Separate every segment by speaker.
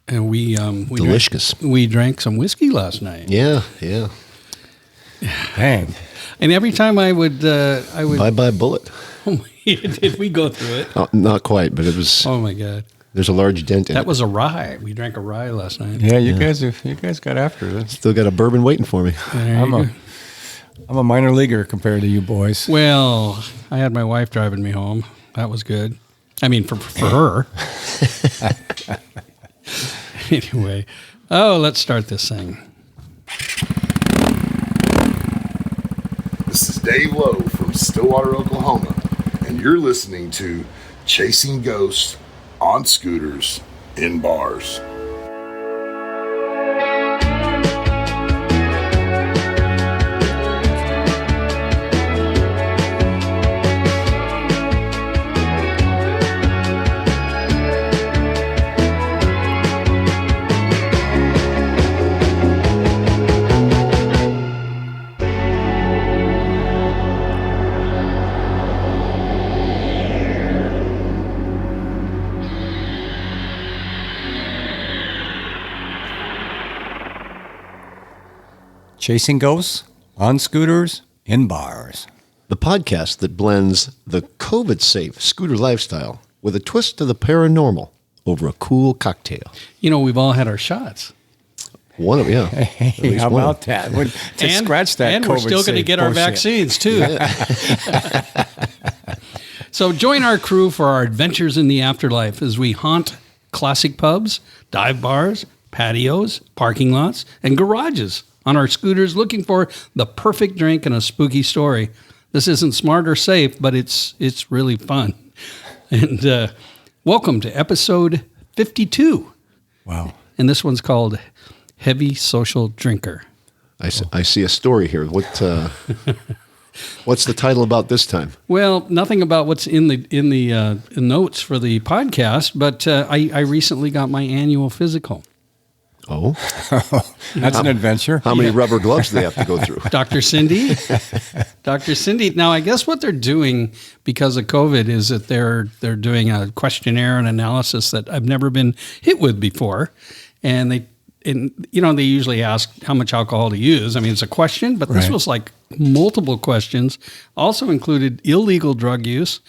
Speaker 1: And we
Speaker 2: delicious.
Speaker 1: We drank some whiskey last night.
Speaker 2: Yeah.
Speaker 3: Dang.
Speaker 1: And every time I would
Speaker 2: Bye bullet.
Speaker 1: did we go through it?
Speaker 2: Oh, not quite, but it was.
Speaker 1: Oh my God.
Speaker 2: There's a large dent in it.
Speaker 1: That was a rye. We drank a rye last night.
Speaker 3: Yeah, you guys got after it.
Speaker 2: Still got a bourbon waiting for me.
Speaker 3: I'm a minor leaguer compared to you boys.
Speaker 1: Well, I had my wife driving me home. That was good. I mean, for her. Anyway, let's start this thing.
Speaker 4: This is Dave Lowe from Stillwater, Oklahoma, and you're listening to Chasing Ghosts on Scooters in Bars.
Speaker 3: Chasing Ghosts on Scooters in Bars.
Speaker 2: The podcast that blends the COVID-safe scooter lifestyle with a twist to the paranormal over a cool cocktail.
Speaker 1: You know, we've all had our shots.
Speaker 2: One of yeah.
Speaker 3: Hey, how about that? Scratch that.
Speaker 1: And we're still going to get our vaccines too. So join our crew for our adventures in the afterlife as we haunt classic pubs, dive bars, patios, parking lots, and garages on our scooters looking for the perfect drink and a spooky story. This isn't smart or safe, but it's really fun. And welcome to episode 52.
Speaker 3: Wow.
Speaker 1: And this one's called Heavy Social Drinker.
Speaker 2: I see a story here. What's the title about this time?
Speaker 1: Well, nothing about what's in the notes for the podcast, but I recently got my annual physical.
Speaker 2: Oh,
Speaker 3: that's an adventure.
Speaker 2: How many rubber gloves do they have to go through?
Speaker 1: Dr. Cindy. Now, I guess what they're doing because of COVID is that they're doing a questionnaire and analysis that I've never been hit with before, and they usually ask how much alcohol to use. I mean, it's a question, but this was like multiple questions. Also included illegal drug use.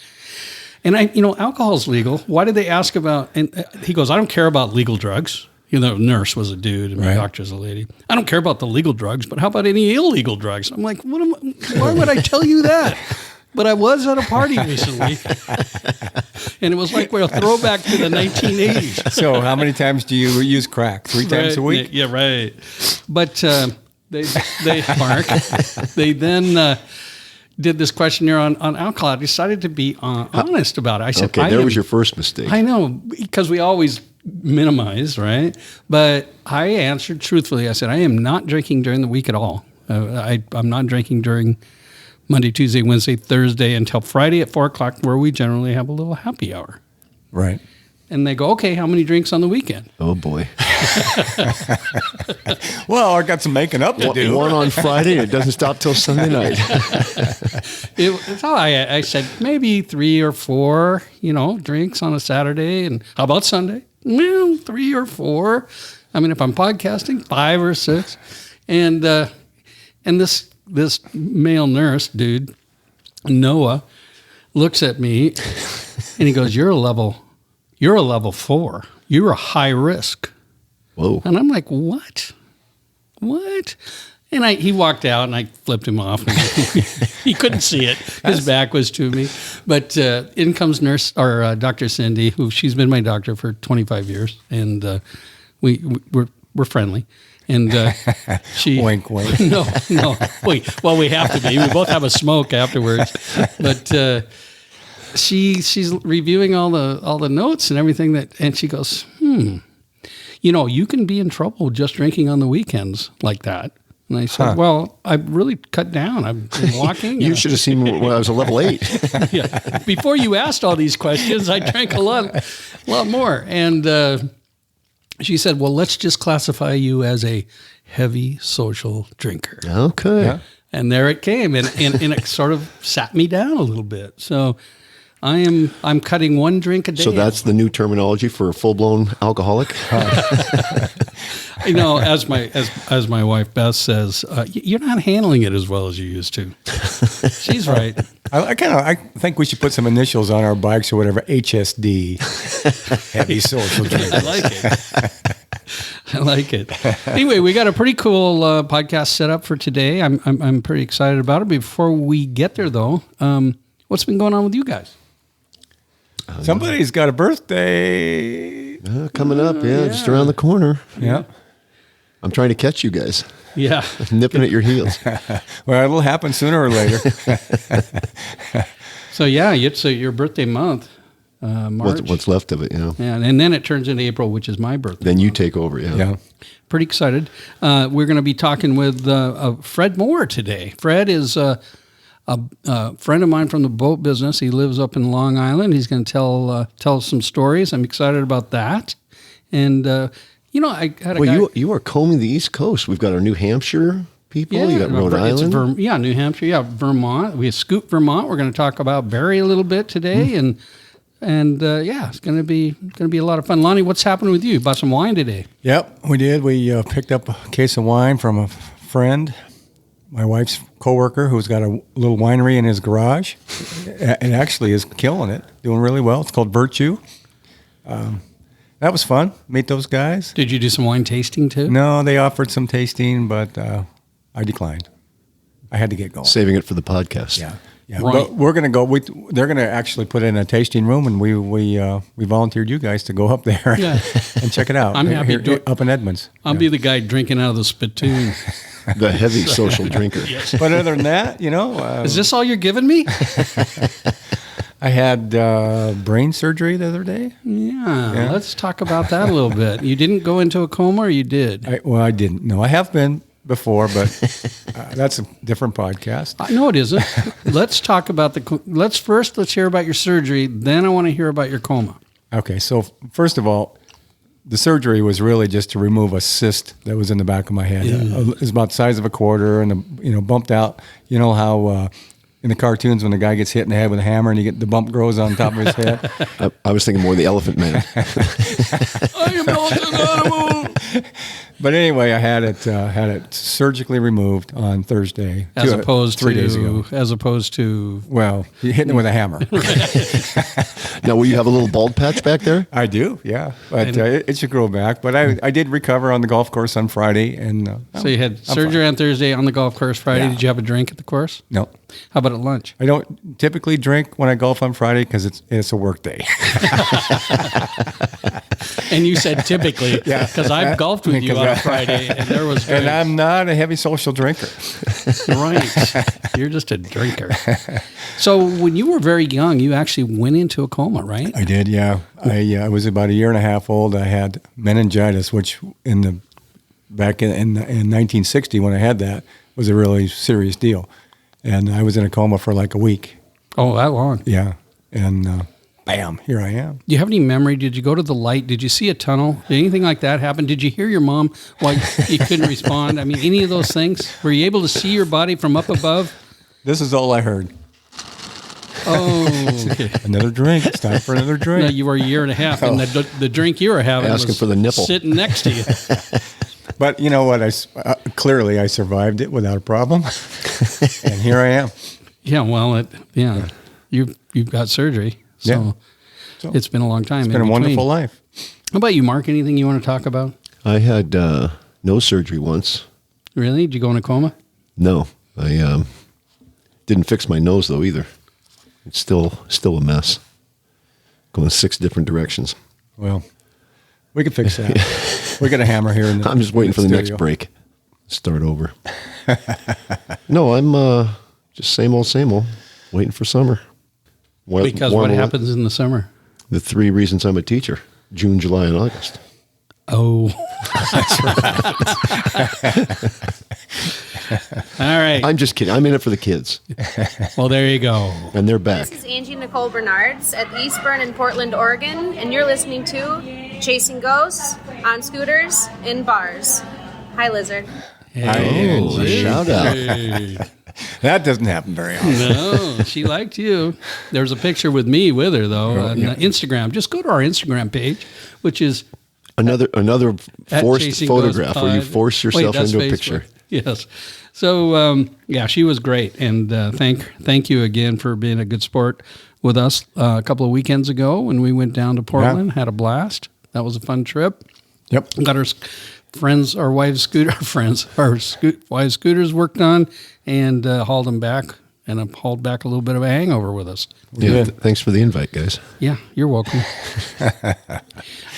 Speaker 1: And alcohol's legal. Why did they ask about? And he goes, I don't care about legal drugs. Nurse was a dude and my doctor's a lady. I don't care about the legal drugs, but how about any illegal drugs? I'm like, why would I tell you that? But I was at a party recently, and it was like we're a throwback to the 1980s.
Speaker 3: So how many times do you use crack? 3 times a week?
Speaker 1: Yeah, right. But they then did this questionnaire on alcohol. I decided to be honest about it. I said,
Speaker 2: okay, there was your first mistake.
Speaker 1: I know, because we always minimize, right? But I answered truthfully. I said, I am not drinking during the week at all. I'm not drinking during Monday, Tuesday, Wednesday, Thursday until Friday at 4 o'clock, where we generally have a little happy hour.
Speaker 3: Right.
Speaker 1: And they go, okay, how many drinks on the weekend?
Speaker 2: Oh, boy.
Speaker 3: Well, I got some making up to do.
Speaker 2: One on Friday, and it doesn't stop till Sunday night.
Speaker 1: I said maybe 3 or 4, drinks on a Saturday. And how about Sunday? Well, 3 or 4. I mean, if I'm podcasting, 5 or 6. And this male nurse dude, Noah, looks at me and he goes, You're a level 4. You're a high risk.
Speaker 2: Whoa.
Speaker 1: And I'm like, what? And he walked out and I flipped him off. He couldn't see it. His back was to me. But in comes Dr. Cindy, who she's been my doctor for 25 years. And we're friendly. And she
Speaker 3: wink.
Speaker 1: No. Well, we have to be. We both have a smoke afterwards. But she's reviewing all the notes and everything and she goes, you can be in trouble just drinking on the weekends like that. And I said, well, I've really cut down. I've been walking.
Speaker 2: You should have seen me when I was a level 8.
Speaker 1: Yeah. Before you asked all these questions, I drank a lot more. And she said, well, let's just classify you as a heavy social drinker.
Speaker 2: Okay.
Speaker 3: Yeah.
Speaker 1: And there it came. And it sort of sat me down a little bit. So I'm cutting one drink a day.
Speaker 2: So that's the new terminology for a full-blown alcoholic?
Speaker 1: As my wife Beth says, you're not handling it as well as you used to. She's right.
Speaker 3: I think we should put some initials on our bikes or whatever. HSD, heavy social drink.
Speaker 1: I like it. I like it. Anyway, we got a pretty cool podcast set up for today. I'm pretty excited about it. Before we get there, though, what's been going on with you guys?
Speaker 3: Somebody's got a birthday
Speaker 2: Coming up, just around the corner.
Speaker 3: Yeah.
Speaker 2: I'm trying to catch you guys.
Speaker 1: Yeah.
Speaker 2: Nipping at your heels.
Speaker 3: Well, it'll happen sooner or later.
Speaker 1: So it's your birthday month, March.
Speaker 2: What's left of it,
Speaker 1: Yeah, and then it turns into April, which is my birthday.
Speaker 2: Then you take over,
Speaker 3: Yeah.
Speaker 1: Pretty excited. We're going to be talking with Fred Moore today. Fred is a friend of mine from the boat business. He lives up in Long Island. He's going to tell some stories. I'm excited about that. And I had a guy.
Speaker 2: You are combing the East Coast. We've got our New Hampshire people. You got Rhode Island.
Speaker 1: New Hampshire. Yeah, Vermont. We have Scoot Vermont. We're going to talk about Barrie a little bit today, and it's going to be a lot of fun. Lonnie, what's happening with you? You bought some wine today.
Speaker 3: Yep, we did. We picked up a case of wine from a friend, my wife's coworker, who's got a little winery in his garage. It actually is killing it, doing really well. It's called Virtue. That was fun. Meet those guys.
Speaker 1: Did you do some wine tasting too?
Speaker 3: No, they offered some tasting, but I declined. I had to get going.
Speaker 2: Saving it for the podcast.
Speaker 3: Yeah.
Speaker 1: Right.
Speaker 3: But we're going to go. They're going to actually put in a tasting room, and we volunteered you guys to go up there and check it out.
Speaker 1: I'm happy
Speaker 3: up in Edmonds.
Speaker 1: I'll be the guy drinking out of the spittoon.
Speaker 2: The heavy social drinker.
Speaker 3: But other than that,
Speaker 1: Is this all you're giving me?
Speaker 3: I had brain surgery the other day.
Speaker 1: Yeah, let's talk about that a little bit. You didn't go into a coma, or you did?
Speaker 3: I didn't. No, I have been before, but that's a different podcast.
Speaker 1: No, it isn't. Let's talk about let's hear about your surgery. Then I want to hear about your coma.
Speaker 3: Okay, so first of all, the surgery was really just to remove a cyst that was in the back of my head. It was about the size of a quarter, and bumped out. You know how in the cartoons when the guy gets hit in the head with a hammer and the bump grows on top of his head?
Speaker 2: I was thinking more of the Elephant Man.
Speaker 1: I am not an animal.
Speaker 3: But anyway, I had it surgically removed on Thursday,
Speaker 1: As opposed to
Speaker 3: 3 days ago.
Speaker 1: As opposed to
Speaker 3: hitting it with a hammer.
Speaker 2: Now, will you have a little bald patch back there?
Speaker 3: I do, yeah, but it should grow back. But I did recover on the golf course on Friday, and
Speaker 1: so you had surgery on Thursday, on the golf course Friday.
Speaker 3: Yeah.
Speaker 1: Did you have a drink at the course?
Speaker 3: No.
Speaker 1: How about at lunch?
Speaker 3: I don't typically drink when I golf on Friday because it's a work day.
Speaker 1: And you said typically, because I've golfed with you on a Friday, and there was drinks.
Speaker 3: And I'm not a heavy social drinker.
Speaker 1: Right. You're just a drinker. So when you were very young, you actually went into a coma, right?
Speaker 3: I did, yeah. I was about a year and a half old. I had meningitis, which back in 1960 when I had that was a really serious deal. And I was in a coma for like a week.
Speaker 1: Oh, that long?
Speaker 3: Yeah. And bam, here I am.
Speaker 1: Do you have any memory? Did you go to the light? Did you see a tunnel? Did anything like that happen? Did you hear your mom while you couldn't respond? I mean, any of those things? Were you able to see your body from up above?
Speaker 3: This is all I heard.
Speaker 1: Oh, okay.
Speaker 3: Another drink. It's time for another drink.
Speaker 1: No, you were a year and a half, and the drink you were having
Speaker 2: Asking
Speaker 1: was
Speaker 2: for the nipple.
Speaker 1: sitting next to you.
Speaker 3: But you know what? Clearly I survived it without a problem, and here I am.
Speaker 1: Yeah, well, you've got surgery, so it's been a long time.
Speaker 3: It's been a wonderful life.
Speaker 1: How about you, Mark? Anything you want to talk about?
Speaker 2: I had nose surgery once.
Speaker 1: Really? Did you go in a coma?
Speaker 2: No, I didn't fix my nose though either. It's still a mess. Going 6 different directions.
Speaker 3: Well, we can fix that. We got a hammer here.
Speaker 2: I'm just waiting for the next break. Start over. No, I'm just same old, waiting for summer.
Speaker 1: Because what happens in the summer?
Speaker 2: The 3 reasons I'm a teacher: June, July, and August.
Speaker 1: Oh, that's right. All right.
Speaker 2: I'm just kidding. I'm in it for the kids.
Speaker 1: Well, there you go.
Speaker 2: And they're back.
Speaker 5: This is Angie Nicole Bernards at the Eastburn in Portland, Oregon, and you're listening to Chasing Ghosts on Scooters in Bars. Hi, Lizard.
Speaker 2: Oh, a shout out.
Speaker 1: Hey.
Speaker 3: That doesn't happen very often.
Speaker 1: No, she liked you. There's a picture with me with her, though, on Instagram. Just go to our Instagram page, which is
Speaker 2: Another forced
Speaker 1: Chasing
Speaker 2: photograph
Speaker 1: Ghosts
Speaker 2: where you
Speaker 1: Pod.
Speaker 2: force yourself
Speaker 1: That's
Speaker 2: into a
Speaker 1: Facebook.
Speaker 2: picture.
Speaker 1: Yes. So, yeah, she was great. And thank you again for being a good sport with us a couple of weekends ago when we went down to Portland, had a blast. That was a fun trip.
Speaker 3: Yep.
Speaker 1: Got our friends, our wives' wives' scooters worked on and hauled them back. And I hauled back a little bit of a hangover with us.
Speaker 2: Yeah, thanks for the invite, guys.
Speaker 1: Yeah, you're welcome.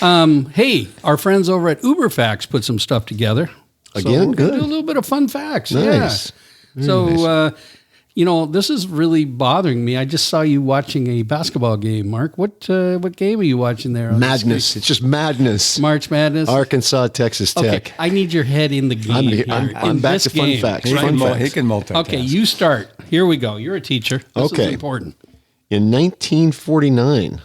Speaker 1: Hey, our friends over at UberFacts put some stuff together.
Speaker 2: Again,
Speaker 1: we're gonna
Speaker 2: good.
Speaker 1: do a little bit of fun facts.
Speaker 2: Nice.
Speaker 1: Yeah. So, this is really bothering me. I just saw you watching a basketball game, Mark. What game are you watching there?
Speaker 2: Madness. It's just madness.
Speaker 1: March Madness.
Speaker 2: Arkansas, Texas Tech.
Speaker 1: Okay, I need your head in the game.
Speaker 2: I'm back to fun facts.
Speaker 3: He
Speaker 2: Fun
Speaker 3: can,
Speaker 2: facts.
Speaker 3: he can multitask.
Speaker 1: Okay, you start. Here we go. You're a teacher. This is important.
Speaker 2: In 1949,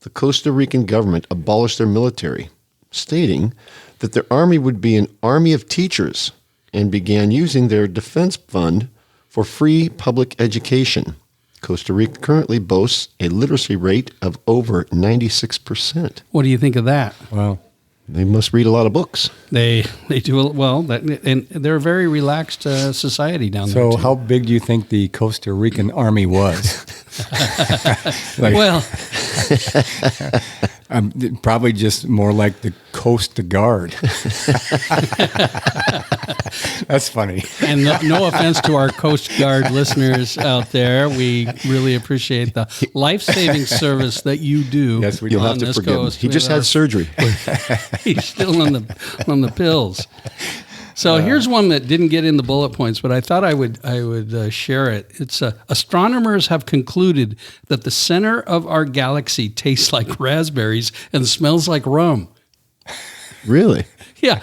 Speaker 2: the Costa Rican government abolished their military, stating that their army would be an army of teachers and began using their defense fund for free public education. Costa Rica currently boasts a literacy rate of over 96%.
Speaker 1: What do you think of that?
Speaker 3: Well,
Speaker 2: They must read a lot of books.
Speaker 1: They do well, and they're a very relaxed society down there.
Speaker 3: so
Speaker 1: too.
Speaker 3: how big do you think the Costa Rican army was?
Speaker 1: Well,
Speaker 3: Probably just more like the Coast Guard. That's funny.
Speaker 1: and no offense to our Coast Guard listeners out there, we really appreciate the life-saving service that you do.
Speaker 3: Yes, we
Speaker 2: You'll
Speaker 1: on
Speaker 2: have to
Speaker 1: this
Speaker 2: forgive him.
Speaker 1: coast
Speaker 2: He
Speaker 1: with
Speaker 2: just
Speaker 1: our-
Speaker 2: had surgery.
Speaker 1: He's still on the pills. So here's one that didn't get in the bullet points, but I thought I would share it. It's astronomers have concluded that the center of our galaxy tastes like raspberries and smells like rum.
Speaker 2: Really?
Speaker 1: Yeah.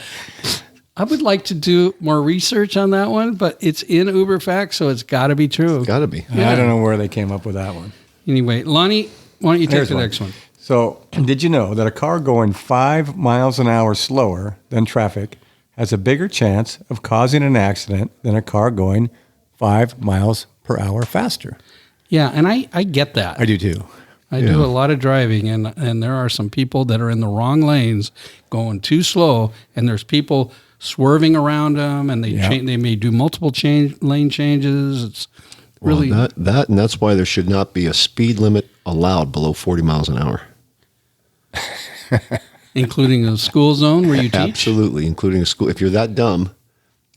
Speaker 1: I would like to do more research on that one, but it's in UberFacts, so it's got to be true.
Speaker 2: Got to be.
Speaker 3: I don't know where they came up with that one.
Speaker 1: Anyway, Lonnie, why don't you take
Speaker 3: Here's
Speaker 1: the
Speaker 3: one.
Speaker 1: next one?
Speaker 3: So, did you know that a car going 5 miles an hour slower than traffic has a bigger chance of causing an accident than a car going 5 miles per hour faster?
Speaker 1: Yeah, and I get that.
Speaker 3: I do too.
Speaker 1: I do a lot of driving, and there are some people that are in the wrong lanes going too slow, and there's people swerving around them, and they may do multiple lane changes. It's really
Speaker 2: Well, and that's why there should not be a speed limit allowed below 40 miles an hour.
Speaker 1: including a school zone where you teach.
Speaker 2: Absolutely, including a school. If you're that dumb,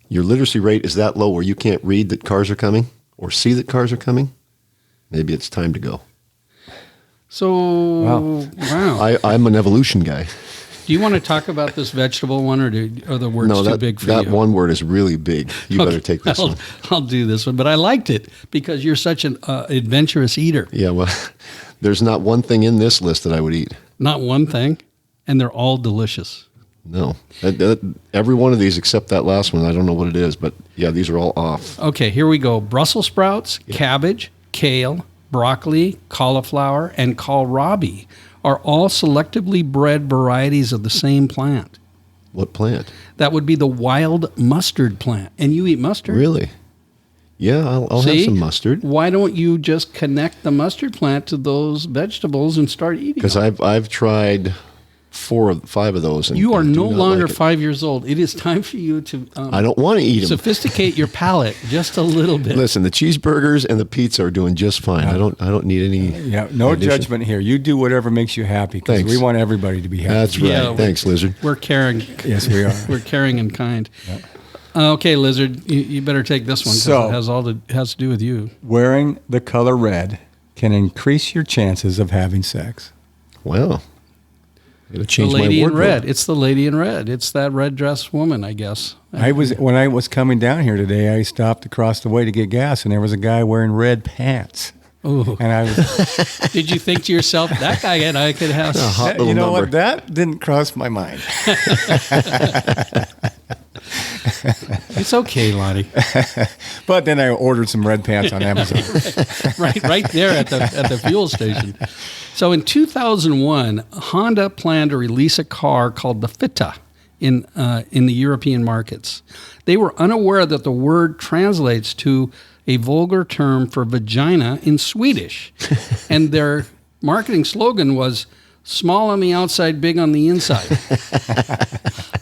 Speaker 2: your literacy rate is that low where you can't read that cars are coming or see that cars are coming, maybe it's time to go.
Speaker 1: So, wow.
Speaker 2: I'm an evolution guy.
Speaker 1: Do you want to talk about this vegetable one, or are the words too big for you?
Speaker 2: that one word is really big. You better take this one.
Speaker 1: I'll do this one, but I liked it because you're such an adventurous eater.
Speaker 2: Yeah, well, there's not one thing in this list that I would eat.
Speaker 1: Not one thing, and they're all delicious.
Speaker 2: No. Every one of these except that last one, I don't know what it is, but yeah, these are all off.
Speaker 1: Okay, here we go. Brussels sprouts, cabbage, kale, broccoli, cauliflower, and kohlrabi are all selectively bred varieties of the same plant.
Speaker 2: What plant?
Speaker 1: That would be the wild mustard plant. And you eat mustard?
Speaker 2: Really? Yeah, I'll have some mustard.
Speaker 1: Why don't you just connect the mustard plant to those vegetables and start eating
Speaker 2: Because
Speaker 1: them?
Speaker 2: I've tried 5 of those. And
Speaker 1: You are
Speaker 2: I do
Speaker 1: no
Speaker 2: not
Speaker 1: longer
Speaker 2: like it.
Speaker 1: 5 years old. It is time for you to
Speaker 2: I don't want to eat them.
Speaker 1: sophisticate your palate just a little bit.
Speaker 2: Listen, the cheeseburgers and the pizza are doing just fine. I don't need any.
Speaker 3: Yeah, no
Speaker 2: addition.
Speaker 3: judgment here. You do whatever makes you happy because
Speaker 2: Thanks.
Speaker 3: we want everybody to be happy.
Speaker 2: That's right.
Speaker 1: Yeah,
Speaker 2: Thanks, Lizard.
Speaker 1: We're caring.
Speaker 3: Yes, we are.
Speaker 1: We're caring and kind. Okay, Lizard, you better take this one because
Speaker 3: So-
Speaker 1: it has to do with you.
Speaker 3: Wearing the color red can increase your chances of having sex.
Speaker 2: Wow. I gotta
Speaker 1: The
Speaker 2: change my
Speaker 1: lady in
Speaker 2: wardrobe.
Speaker 1: red. It's the lady in red. It's that red dress woman, I guess.
Speaker 3: When I was coming down here today, I stopped across the way to get gas, and there was a guy wearing red pants.
Speaker 1: Ooh.
Speaker 3: And I was,
Speaker 1: Did you think to yourself, that guy and I could have...
Speaker 2: hot
Speaker 3: you
Speaker 2: little
Speaker 3: know
Speaker 2: number.
Speaker 3: what? That didn't cross my mind.
Speaker 1: It's okay, Lonnie.
Speaker 3: But then I ordered some red pants on Amazon.
Speaker 1: right there at the fuel station. So in 2001, Honda planned to release a car called the Fitta in the European markets. They were unaware that the word translates to a vulgar term for vagina in Swedish. And their marketing slogan was small on the outside, big on the inside.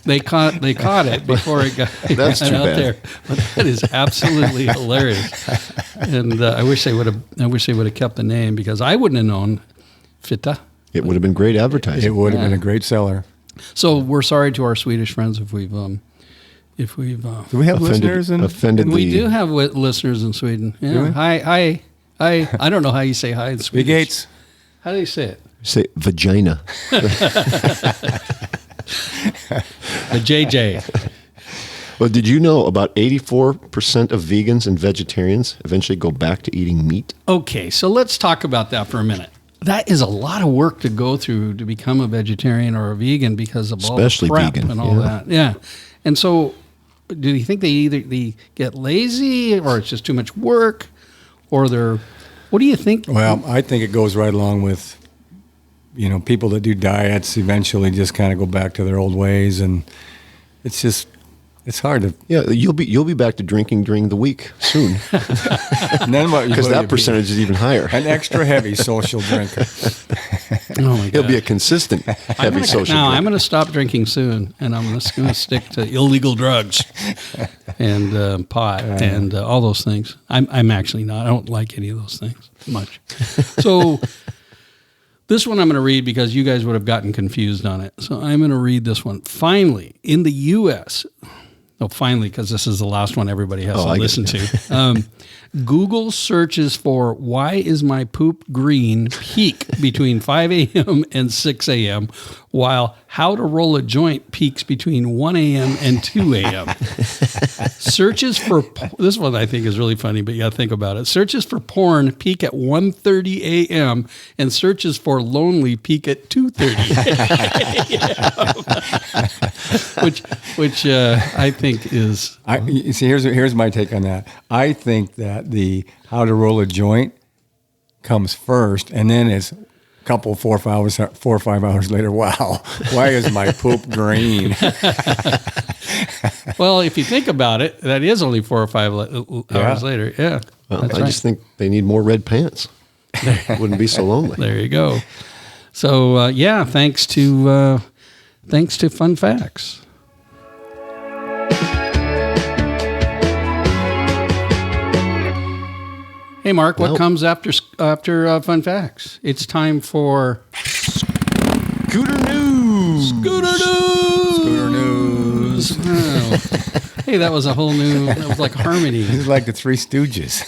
Speaker 1: They caught it before it got
Speaker 2: That's too
Speaker 1: out
Speaker 2: bad.
Speaker 1: there. But that is absolutely hilarious. And I wish they would have kept the name, because I wouldn't have known Fitta.
Speaker 2: It would have been great advertising.
Speaker 3: It would have been a great seller.
Speaker 1: So we're sorry to our Swedish friends if we've
Speaker 3: Do we have listeners?
Speaker 2: offended
Speaker 1: we
Speaker 2: the
Speaker 1: do have listeners in Sweden. Yeah.
Speaker 3: Do we?
Speaker 1: Hi. I don't know how you say hi in Swedish.
Speaker 3: Big Gates.
Speaker 1: How do you say it?
Speaker 2: say vagina.
Speaker 1: The JJ.
Speaker 2: Well, did you know about 84% of vegans and vegetarians eventually go back to eating meat?
Speaker 1: Okay, so let's talk about that for a minute. That is a lot of work to go through to become a vegetarian or a vegan, because of all
Speaker 2: Especially
Speaker 1: the prep
Speaker 2: vegan,
Speaker 1: and all
Speaker 2: yeah.
Speaker 1: that. Yeah. And so do you think they get lazy, or it's just too much work, or what do you think?
Speaker 3: Well, I think it goes right along with, people that do diets eventually just kind of go back to their old ways, and it's hard to.
Speaker 2: Yeah, you'll be back to drinking during the week soon,
Speaker 3: And then what?
Speaker 2: because
Speaker 3: what
Speaker 2: that
Speaker 3: you be?
Speaker 2: percentage is even higher.
Speaker 3: An extra heavy social drinker.
Speaker 1: Oh my
Speaker 2: He'll
Speaker 1: God.
Speaker 2: be a consistent heavy social
Speaker 1: Now,
Speaker 2: drinker.
Speaker 1: I'm going to stop drinking soon, and I'm just going to stick to illegal drugs and pot and all those things. I'm actually not. I don't like any of those things much. So this one I'm going to read because you guys would have gotten confused on it. So I'm going to read this one. Finally, in the U.S., finally, because this is the last one everybody has to
Speaker 2: I get
Speaker 1: listen to. Google searches for "why is my poop green" peak between 5 a.m. and 6 a.m., while "how to roll a joint" peaks between 1 a.m. and 2 a.m. Searches for this one I think is really funny, but you got to think about it. Searches for porn peak at 1:30 a.m. and searches for lonely peak at 2:30 a.m. which I think is.
Speaker 3: You see, here's my take on that. I think that the how to roll a joint comes first, and then it's a couple 4 or 5 hours later. Wow, why is my poop green?
Speaker 1: Well, if you think about it, that is only 4 or 5 hours later. Yeah,
Speaker 2: Well,
Speaker 1: that's
Speaker 2: I
Speaker 1: right.
Speaker 2: just think they need more red pants. Wouldn't be so lonely.
Speaker 1: There you go. So thanks to Fun Facts. Hey, Mark, what
Speaker 2: Well-
Speaker 1: comes after Fun Facts? It's time for
Speaker 2: Scooter news.
Speaker 1: Scooter News.
Speaker 3: Scooter news.
Speaker 1: Oh. Hey, that was like harmony.
Speaker 3: This is like the Three Stooges.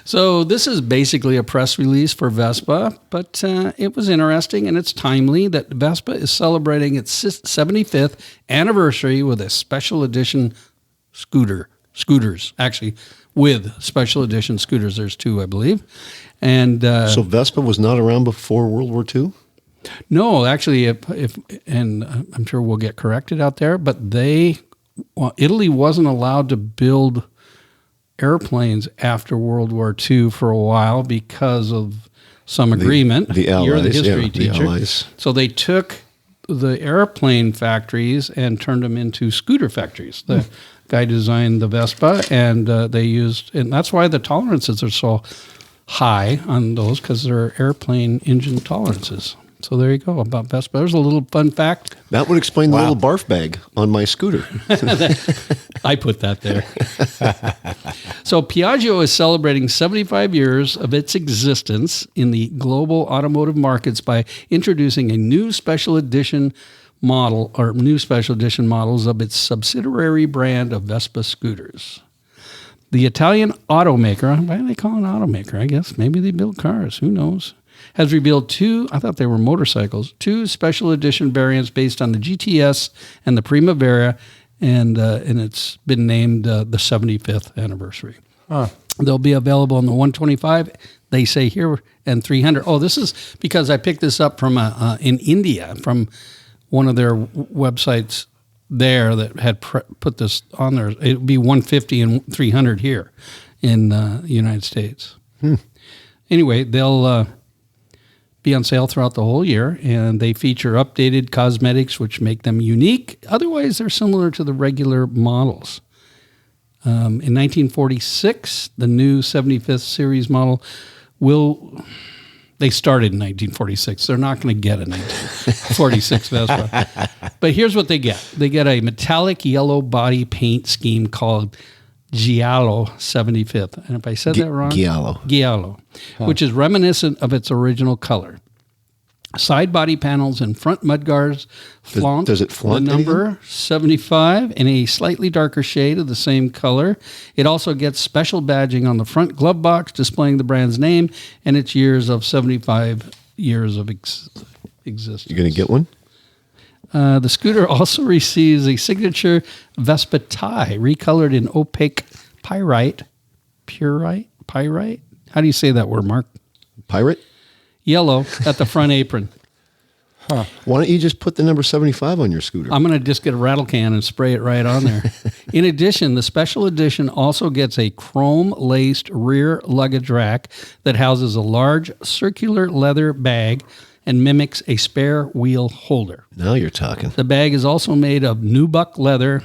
Speaker 1: So this is basically a press release for Vespa, but it was interesting, and it's timely that Vespa is celebrating its 75th anniversary with a special edition scooters, actually, with special edition scooters. There's 2, I believe. And
Speaker 2: So Vespa was not around before World War II?
Speaker 1: no, actually, if and I'm sure we'll get corrected out there, but Italy wasn't allowed to build airplanes after World War II for a while because of some agreement.
Speaker 2: the
Speaker 1: You're the
Speaker 2: Allies,
Speaker 1: history
Speaker 2: yeah, the
Speaker 1: teacher.
Speaker 2: Allies.
Speaker 1: So they took the airplane factories and turned them into scooter factories. The guy designed the Vespa, and and that's why the tolerances are so high on those, because they're airplane engine tolerances. So there you go about Vespa. There's a little fun fact.
Speaker 2: That would explain the
Speaker 3: Wow.
Speaker 2: little barf bag on my scooter.
Speaker 1: I put that there. So Piaggio is celebrating 75 years of its existence in the global automotive markets by introducing a new special edition models of its subsidiary brand of Vespa scooters. The Italian automaker, why do they call it an automaker? I guess maybe they build cars. Who knows? Has revealed 2, I thought they were motorcycles, 2 special edition variants based on the GTS and the Primavera, and it's been named the 75th anniversary.
Speaker 3: Huh.
Speaker 1: They'll be available on the 125, they say here, and 300. Oh, this is because I picked this up from in India, from one of their websites there that had put this on there. It would be 150 and 300 here in the United States. Anyway, they'll be on sale throughout the whole year, and they feature updated cosmetics which make them unique. Otherwise, they're similar to the regular models. In 1946, the new 75th series model they started in 1946. They're not going to get a 1946 Vespa. But here's what they get. They get a metallic yellow body paint scheme called Giallo 75th. And if I said that wrong? Giallo, which is reminiscent of its original color. Side body panels and front mudguards flaunt,
Speaker 2: does it flaunt
Speaker 1: the number 75 in a slightly darker shade of the same color. It also gets special badging on the front glove box displaying the brand's name and its years of 75 years of existence.
Speaker 2: You going to get one?
Speaker 1: The scooter also receives a signature Vespa tie recolored in opaque pyrite. How do you say that word, Mark?
Speaker 2: Pirate?
Speaker 1: Yellow at the front apron.
Speaker 2: Why don't you just put the number 75 on your scooter?
Speaker 1: I'm going to just get a rattle can and spray it right on there. In addition, the special edition also gets a chrome-laced rear luggage rack that houses a large circular leather bag and mimics a spare wheel holder.
Speaker 2: Now you're talking.
Speaker 1: The bag is also made of nubuck leather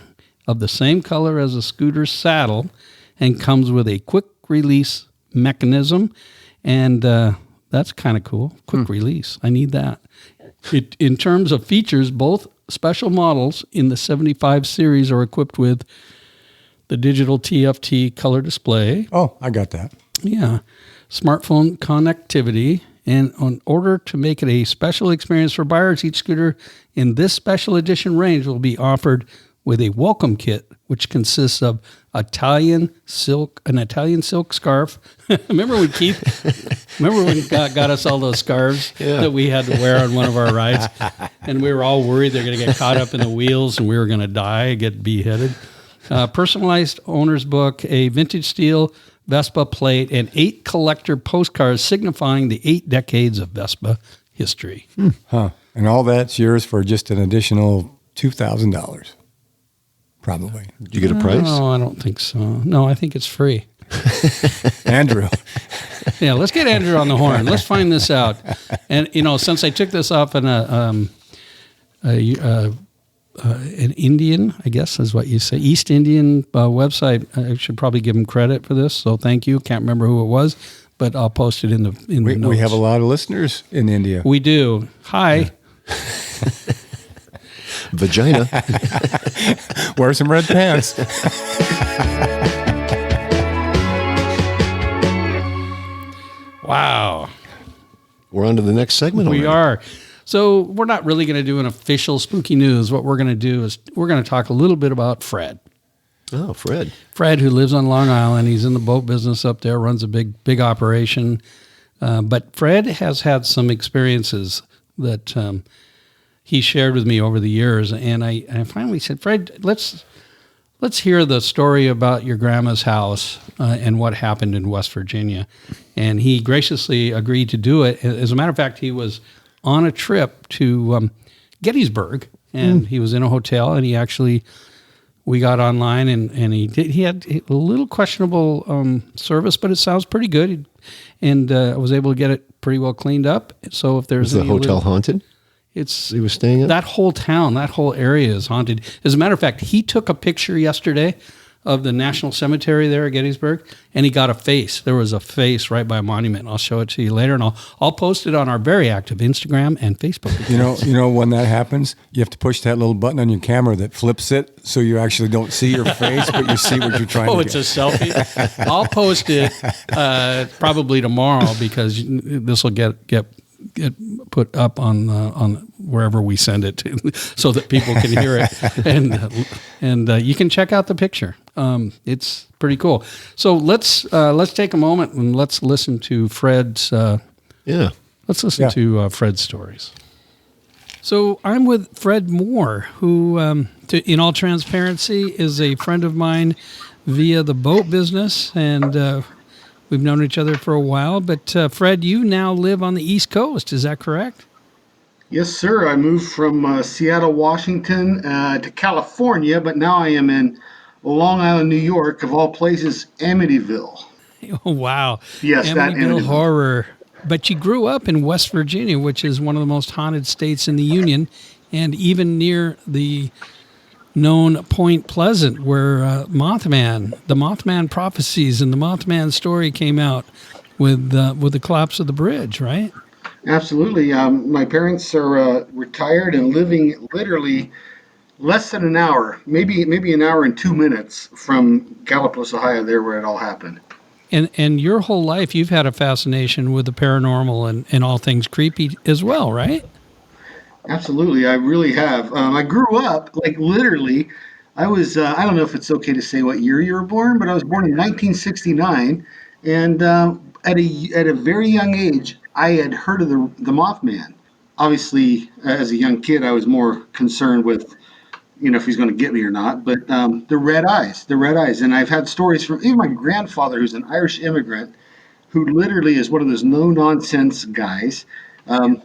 Speaker 1: of the same color as the scooter's saddle and comes with a quick-release mechanism, and that's kind of cool. Quick release. I need that. In terms of features, both special models in the 75 series are equipped with the digital TFT color display.
Speaker 3: Oh, I got that.
Speaker 1: Yeah. Smartphone connectivity. And in order to make it a special experience for buyers, each scooter in this special edition range will be offered with a welcome kit, which consists of an Italian silk scarf. Remember when got us all those scarves that we had to wear on one of our rides? And we were all worried they're going to get caught up in the wheels and we were going to die, get beheaded. Personalized owner's book, a vintage steel Vespa plate, and 8 collector postcards signifying the 8 decades of Vespa history.
Speaker 3: And all that's yours for just an additional $2,000. Probably.
Speaker 2: Did you get a price?
Speaker 1: No, I don't think so. No, I think it's free.
Speaker 3: Andrew.
Speaker 1: Yeah, let's get Andrew on the horn. Let's find this out. And, since I took this off in an Indian, I guess is what you say, East Indian website, I should probably give him credit for this. So thank you. Can't remember who it was, but I'll post it in the notes.
Speaker 3: We have a lot of listeners in India.
Speaker 1: We do. Hi.
Speaker 2: Vagina.
Speaker 3: Wear some red pants.
Speaker 1: Wow.
Speaker 2: We're on to the next segment.
Speaker 1: We are. So we're not really going to do an official spooky news. What we're going to do is we're going to talk a little bit about Fred.
Speaker 2: Oh, Fred.
Speaker 1: Fred, who lives on Long Island. He's in the boat business up there, runs a big operation. But Fred has had some experiences that he shared with me over the years. And I finally said, Fred, let's hear the story about your grandma's house and what happened in West Virginia. And he graciously agreed to do it. As a matter of fact, he was on a trip to Gettysburg, and he was in a hotel, and we got online, and he had a little questionable service, but it sounds pretty good, and I was able to get it pretty well cleaned up. So if there's
Speaker 2: the hotel haunted? He was staying at?
Speaker 1: That whole town, that whole area is haunted. As a matter of fact, he took a picture yesterday of the National Cemetery there at Gettysburg, and he got a face. There was a face right by a monument, and I'll show it to you later, and I'll post it on our very active Instagram and Facebook.
Speaker 3: You know when that happens, you have to push that little button on your camera that flips it so you actually don't see your face, but you see what you're trying to get.
Speaker 1: Oh, it's a selfie? I'll post it probably tomorrow because this will get put up on wherever we send it to, so that people can hear it, and you can check out the picture. It's pretty cool. So let's take a moment and let's listen to Fred's. Let's listen to Fred's stories. So I'm with Fred Moore, who, in all transparency, is a friend of mine via the boat business, and we've known each other for a while. But Fred, you now live on the East Coast. Is that correct?
Speaker 6: Yes, sir. I moved from Seattle, Washington to California, but now I am in Long Island, New York, of all places, Amityville.
Speaker 1: Oh, wow.
Speaker 6: Yes, that
Speaker 1: Amityville horror. But you grew up in West Virginia, which is one of the most haunted states in the Union, and even near the known Point Pleasant, where the Mothman prophecies and the Mothman story came out with the collapse of the bridge, right?
Speaker 6: Absolutely. My parents are retired and living literally less than an hour, maybe an hour and 2 minutes from Gallipolis, Ohio, there where it all happened.
Speaker 1: And your whole life, you've had a fascination with the paranormal and all things creepy as well, right?
Speaker 6: Absolutely, I really have. I grew up like literally. I was I don't know if it's okay to say what year you were born, but I was born in 1969, and at a very young age, I had heard of the Mothman. Obviously, as a young kid, I was more concerned with if he's going to get me or not. But the red eyes, and I've had stories from even my grandfather, who's an Irish immigrant, who literally is one of those no nonsense guys. Um,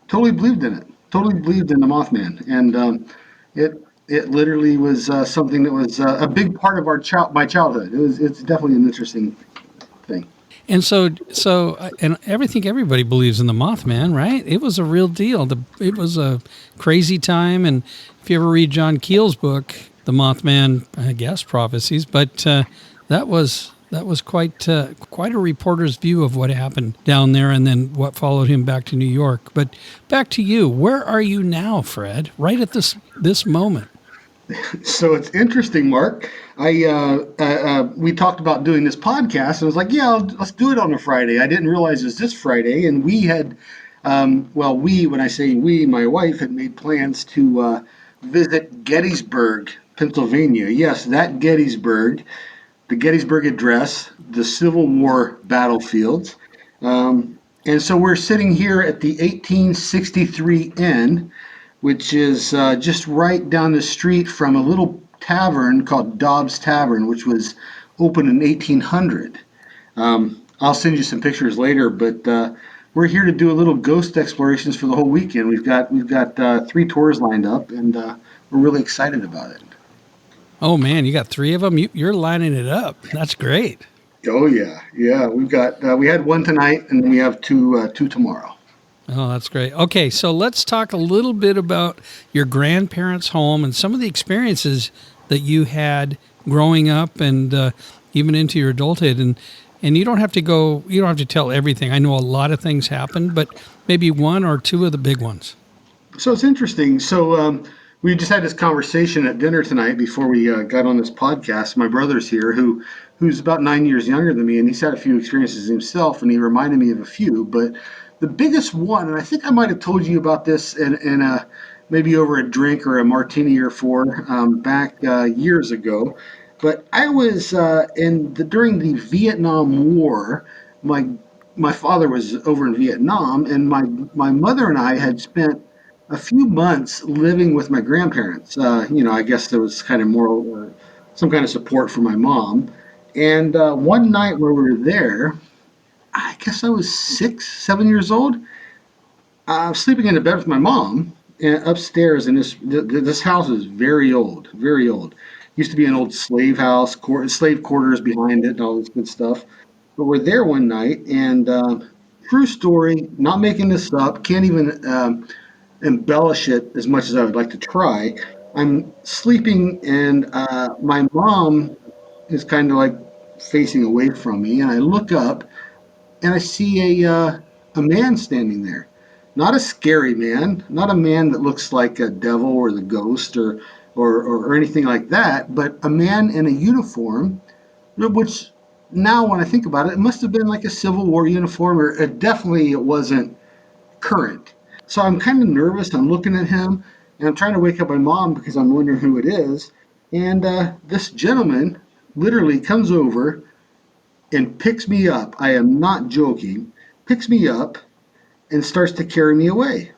Speaker 6: Totally believed in it. Totally believed in the Mothman, and it literally was something that was a big part of my childhood. It's definitely an interesting thing.
Speaker 1: And and I think everybody believes in the Mothman, right? It was a real deal. It was a crazy time, and if you ever read John Keel's book, The Mothman, I guess prophecies, but that was quite a reporter's view of what happened down there, and then what followed him back to New York. But back to you. Where are you now, Fred? Right at this moment.
Speaker 6: So it's interesting, Mark. We talked about doing this podcast, and I was like, yeah, let's do it on a Friday. I didn't realize it was this Friday, and we had, when I say we, my wife had made plans to visit Gettysburg, Pennsylvania. Yes, that Gettysburg, the Gettysburg Address, the Civil War battlefields. And so we're sitting here at the 1863 Inn, which is just right down the street from a little tavern called Dobbs Tavern, which was opened in 1800. I'll send you some pictures later, but we're here to do a little ghost explorations for the whole weekend. We've got 3 tours lined up, and we're really excited about it.
Speaker 1: Oh man, you got 3 of them. You're lining it up. That's great.
Speaker 6: Oh yeah. We had one tonight, and then we have two tomorrow.
Speaker 1: Oh, that's great. Okay, so let's talk a little bit about your grandparents' home and some of the experiences that you had growing up and even into your adulthood. And you don't have to tell everything. I know a lot of things happened, but maybe 1 or 2 of the big ones.
Speaker 6: So it's interesting. So we just had this conversation at dinner tonight before we got on this podcast. My brother's here, who's about 9 years younger than me, and he's had a few experiences himself, and he reminded me of a few. But the biggest one, and I think I might have told you about this in a maybe over a drink or a martini or 4 back years ago. But I was during the Vietnam War. My father was over in Vietnam, and my mother and I had spent a few months living with my grandparents. I guess there was kind of more some kind of support for my mom. And one night where we were there, I guess I was 6, 7 years old. I was sleeping in the bed with my mom upstairs, and this house is very old, very old. Used to be an old slave house, slave quarters behind it, and all this good stuff. But we're there one night, and true story, not making this up, can't even embellish it as much as I would like to try. I'm sleeping, and my mom is kind of like facing away from me, and I look up, and I see a man standing there. Not a scary man, not a man that looks like a devil or the ghost or anything like that, but a man in a uniform, which now when I think about it, it must have been like a Civil War uniform, or it wasn't current. So I'm kind of nervous. I'm looking at him, and I'm trying to wake up my mom because I'm wondering who it is. And this gentleman literally comes over and picks me up. I am not joking. Picks me up and starts to carry me away.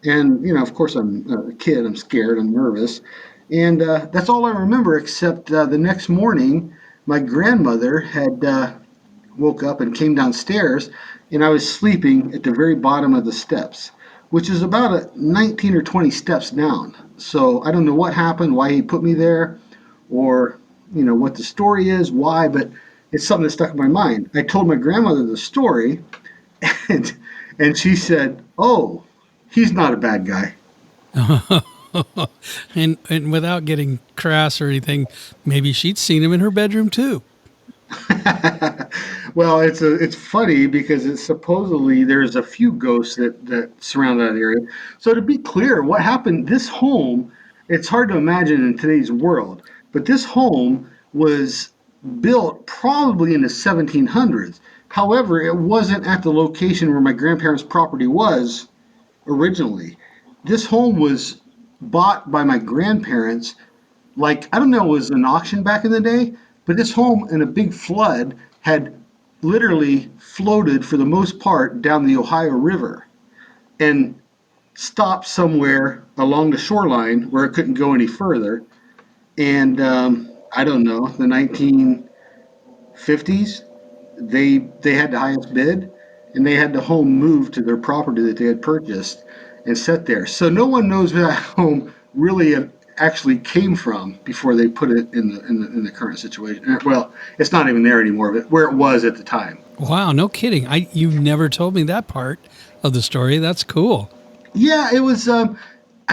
Speaker 6: And, of course, I'm a kid. I'm scared. I'm nervous. And that's all I remember, except the next morning, my grandmother had woke up and came downstairs, and I was sleeping at the very bottom of the steps, which is about 19 or 20 steps down. So I don't know what happened, why he put me there, or, what the story is, why, but it's something that stuck in my mind. I told my grandmother the story, and she said, "Oh, he's not a bad guy."
Speaker 1: And without getting crass or anything, maybe she'd seen him in her bedroom too.
Speaker 6: Well, it's funny because it's supposedly there's a few ghosts that surround that area. So to be clear, what happened? This home, it's hard to imagine in today's world, but this home was built probably in the 1700s. However, it wasn't at the location where my grandparents' property was originally. This home was bought by my grandparents, like, I don't know, it was an auction back in the day, but this home in a big flood had literally floated for the most part down the Ohio River and stopped somewhere along the shoreline where it couldn't go any further. And I don't know, the 1950s, they had the highest bid, and they had the home moved to their property that they had purchased and set there. So no one knows where that home really actually came from before they put it in the current situation. Well, it's not even there anymore, but where it was at the time.
Speaker 1: Wow, no kidding. You never told me that part of the story. That's cool.
Speaker 6: Yeah, it was. I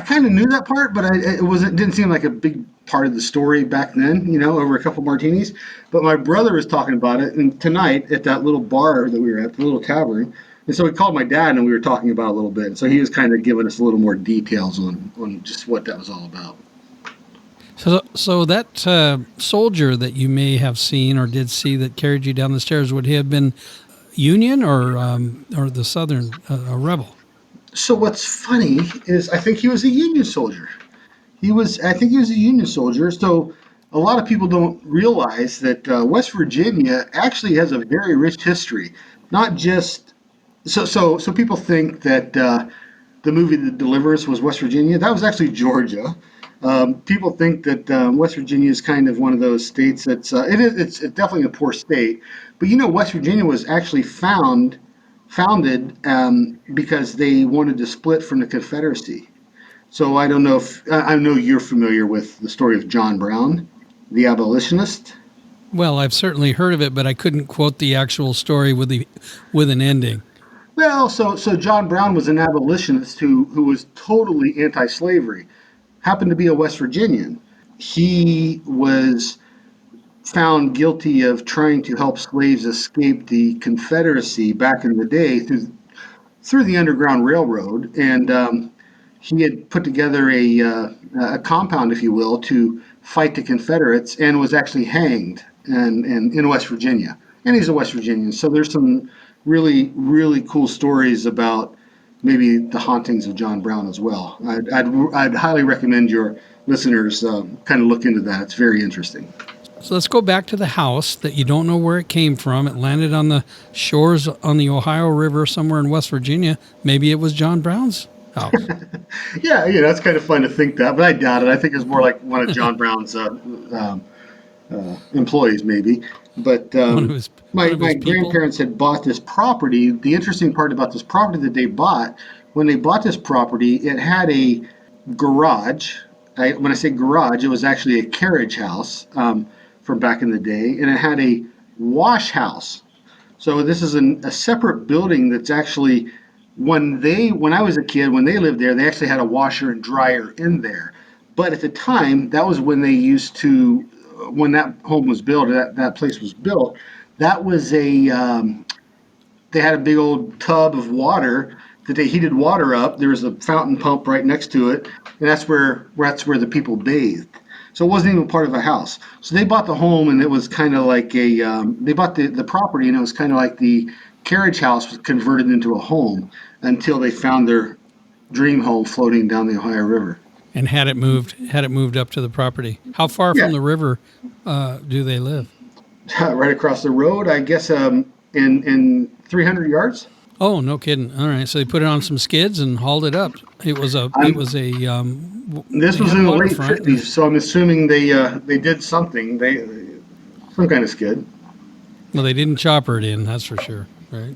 Speaker 6: kind of knew that part, but it didn't seem like a big part of the story back then. Over a couple martinis. But my brother was talking about it, and tonight at that little bar that we were at, the little tavern. And so we called my dad, and we were talking about it a little bit. And so he was kind of giving us a little more details on just what that was all about.
Speaker 1: So that soldier that you may have seen or did see that carried you down the stairs, would he have been Union or the Southern a rebel?
Speaker 6: So what's funny is I think he was a Union soldier. I think he was a Union soldier. So a lot of people don't realize that West Virginia actually has a very rich history. Not just so people think that the movie The Deliverance was West Virginia. That was actually Georgia. People think that West Virginia is kind of one of those states that's it's definitely a poor state. But West Virginia was actually founded because they wanted to split from the Confederacy. So I don't know if I know you're familiar with the story of John Brown, the abolitionist.
Speaker 1: Well, I've certainly heard of it, but I couldn't quote the actual story with an ending.
Speaker 6: Well, so John Brown was an abolitionist who was totally anti-slavery. Happened to be a West Virginian. He was found guilty of trying to help slaves escape the Confederacy back in the day through the Underground Railroad, and he had put together a compound, if you will, to fight the Confederates, and was actually hanged and in West Virginia. And he's a West Virginian, so there's some really really cool stories about maybe the hauntings of John Brown as well. I'd highly recommend your listeners kind of look into that. It's very interesting.
Speaker 1: So let's go back to the house that you don't know where it came from. It landed on the shores on the Ohio River somewhere in West Virginia. Maybe it was John Brown's house.
Speaker 6: Yeah, it's kind of fun to think that, but I doubt it. I think it's more like one of John Brown's employees, maybe. But my grandparents had bought this property. The interesting part about this property that they bought, when they bought this property, it had a garage. When I say garage, it was actually a carriage house from back in the day, and it had a wash house. So this is a separate building that's actually, when I was a kid, when they lived there, they actually had a washer and dryer in there. But at the time, that was when they used to, when that home was built, that place was built, that was they had a big old tub of water that they heated water up. There was a fountain pump right next to it, and that's where the people bathed. So it wasn't even part of a house. So they bought the home, and it was kind of like they bought the property, and it was kind of like the carriage house was converted into a home until they found their dream home floating down the Ohio River.
Speaker 1: And had it moved up to the property. How far from the river do they live?
Speaker 6: Right across the road, I guess, in 300 yards.
Speaker 1: Oh, no kidding! All right, so they put it on some skids and hauled it up. This was in
Speaker 6: the late 50s, so I'm assuming they did something. Some kind of skid.
Speaker 1: Well, they didn't chopper it in, that's for sure, right?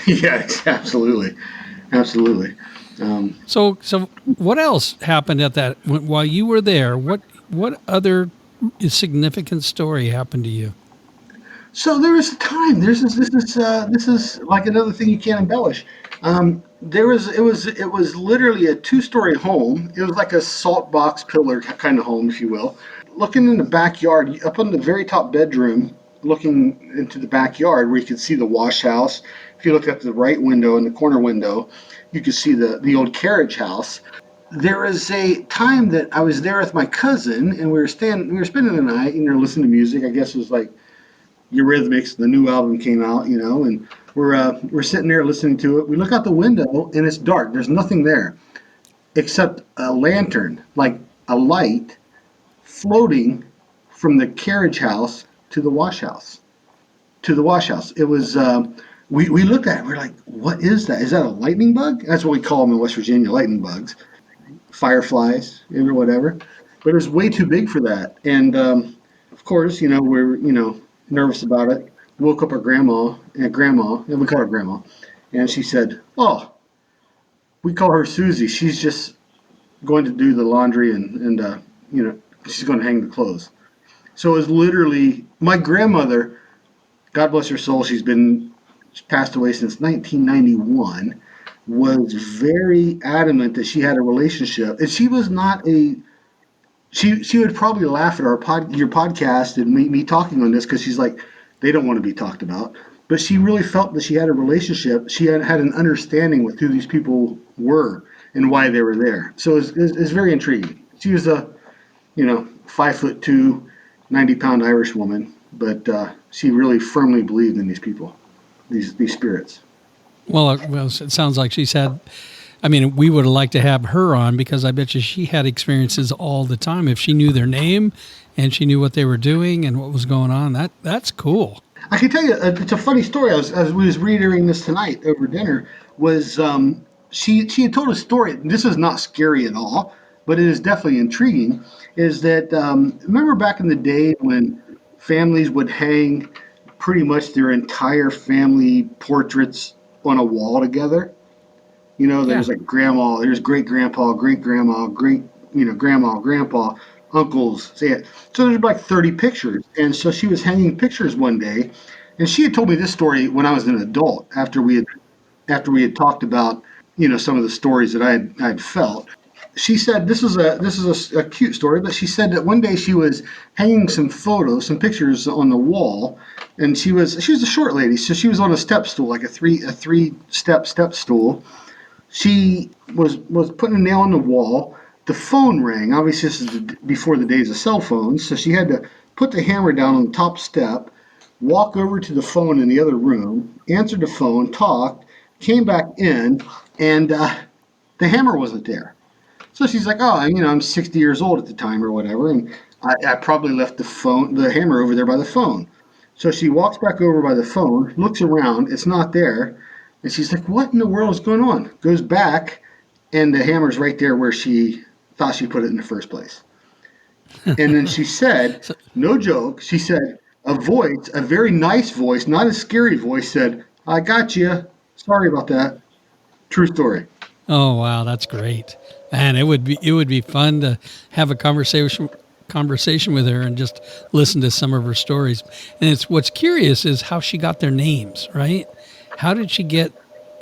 Speaker 6: Yeah, absolutely.
Speaker 1: So what else happened at that while you were there? What other significant story happened to you?
Speaker 6: So there was a time. This is like another thing you can't embellish. It was literally a two-story home. It was like a salt box pillar kind of home, if you will. Looking in the backyard, up on the very top bedroom, looking into the backyard where you could see the wash house. If you look at the right window in the corner window, you could see the old carriage house. There was a time that I was there with my cousin, and we were spending the night, listening to music. I guess it was like Eurythmics. The new album came out, and we're sitting there listening to it. We look out the window, and it's dark. There's nothing there except a lantern, like a light, floating from the carriage house to the wash house. To the wash house. It was. We looked at it. We're like, what is that? Is that a lightning bug? That's what we call them in West Virginia, lightning bugs, fireflies, or whatever. But it was way too big for that. And of course, we're nervous about it. Woke up our grandma, and we call her grandma, and she said, "Oh, we call her Susie. She's just going to do the laundry and she's going to hang the clothes." So it was literally my grandmother. God bless her soul. She's passed away since 1991. Was very adamant that she had a relationship, and she was not a. She would probably laugh at your podcast and me talking on this because she's like, they don't want to be talked about. But she really felt that she had a relationship. She had an understanding with who these people were and why they were there. So it's very intriguing. She was a 5'2", 90-pound Irish woman, but she really firmly believed in these people, these spirits.
Speaker 1: Well, it sounds like she's had. I mean, we would have liked to have her on because I bet you she had experiences all the time. If she knew their name and she knew what they were doing and what was going on, that's cool.
Speaker 6: I can tell you, it's a funny story. As we was reading this tonight over dinner, was she had told a story. This is not scary at all, but it is definitely intriguing. Is that remember back in the day when families would hang pretty much their entire family portraits on a wall together? There's like grandma, there's great grandpa, great grandma, great, grandma, grandpa, uncles. So there's like 30 pictures. And so she was hanging pictures one day, and she had told me this story when I was an adult after we had talked about, some of the stories that I had felt. She said this is a cute story, but she said that one day she was hanging some pictures on the wall, and she was a short lady, so she was on a step stool, like a three step stool. She was putting a nail in the wall. The phone rang. Obviously, this is before the days of cell phones, so she had to put the hammer down on the top step, walk over to the phone in the other room, answered the phone, talked, came back in, and the hammer wasn't there. So she's like, "Oh, I'm 60 years old at the time or whatever, and I probably left the hammer over there by the phone." So she walks back over by the phone, looks around, it's not there. And she's like, "What in the world is going on?" Goes back, and the hammer's right there where she thought she put it in the first place. And then she said, no joke, she said, a very nice voice, not a scary voice, said, "I got you. Sorry about that." True story.
Speaker 1: Oh wow, that's great, man! It would be fun to have a conversation with her and just listen to some of her stories. And what's curious is how she got their names, right? How did she get,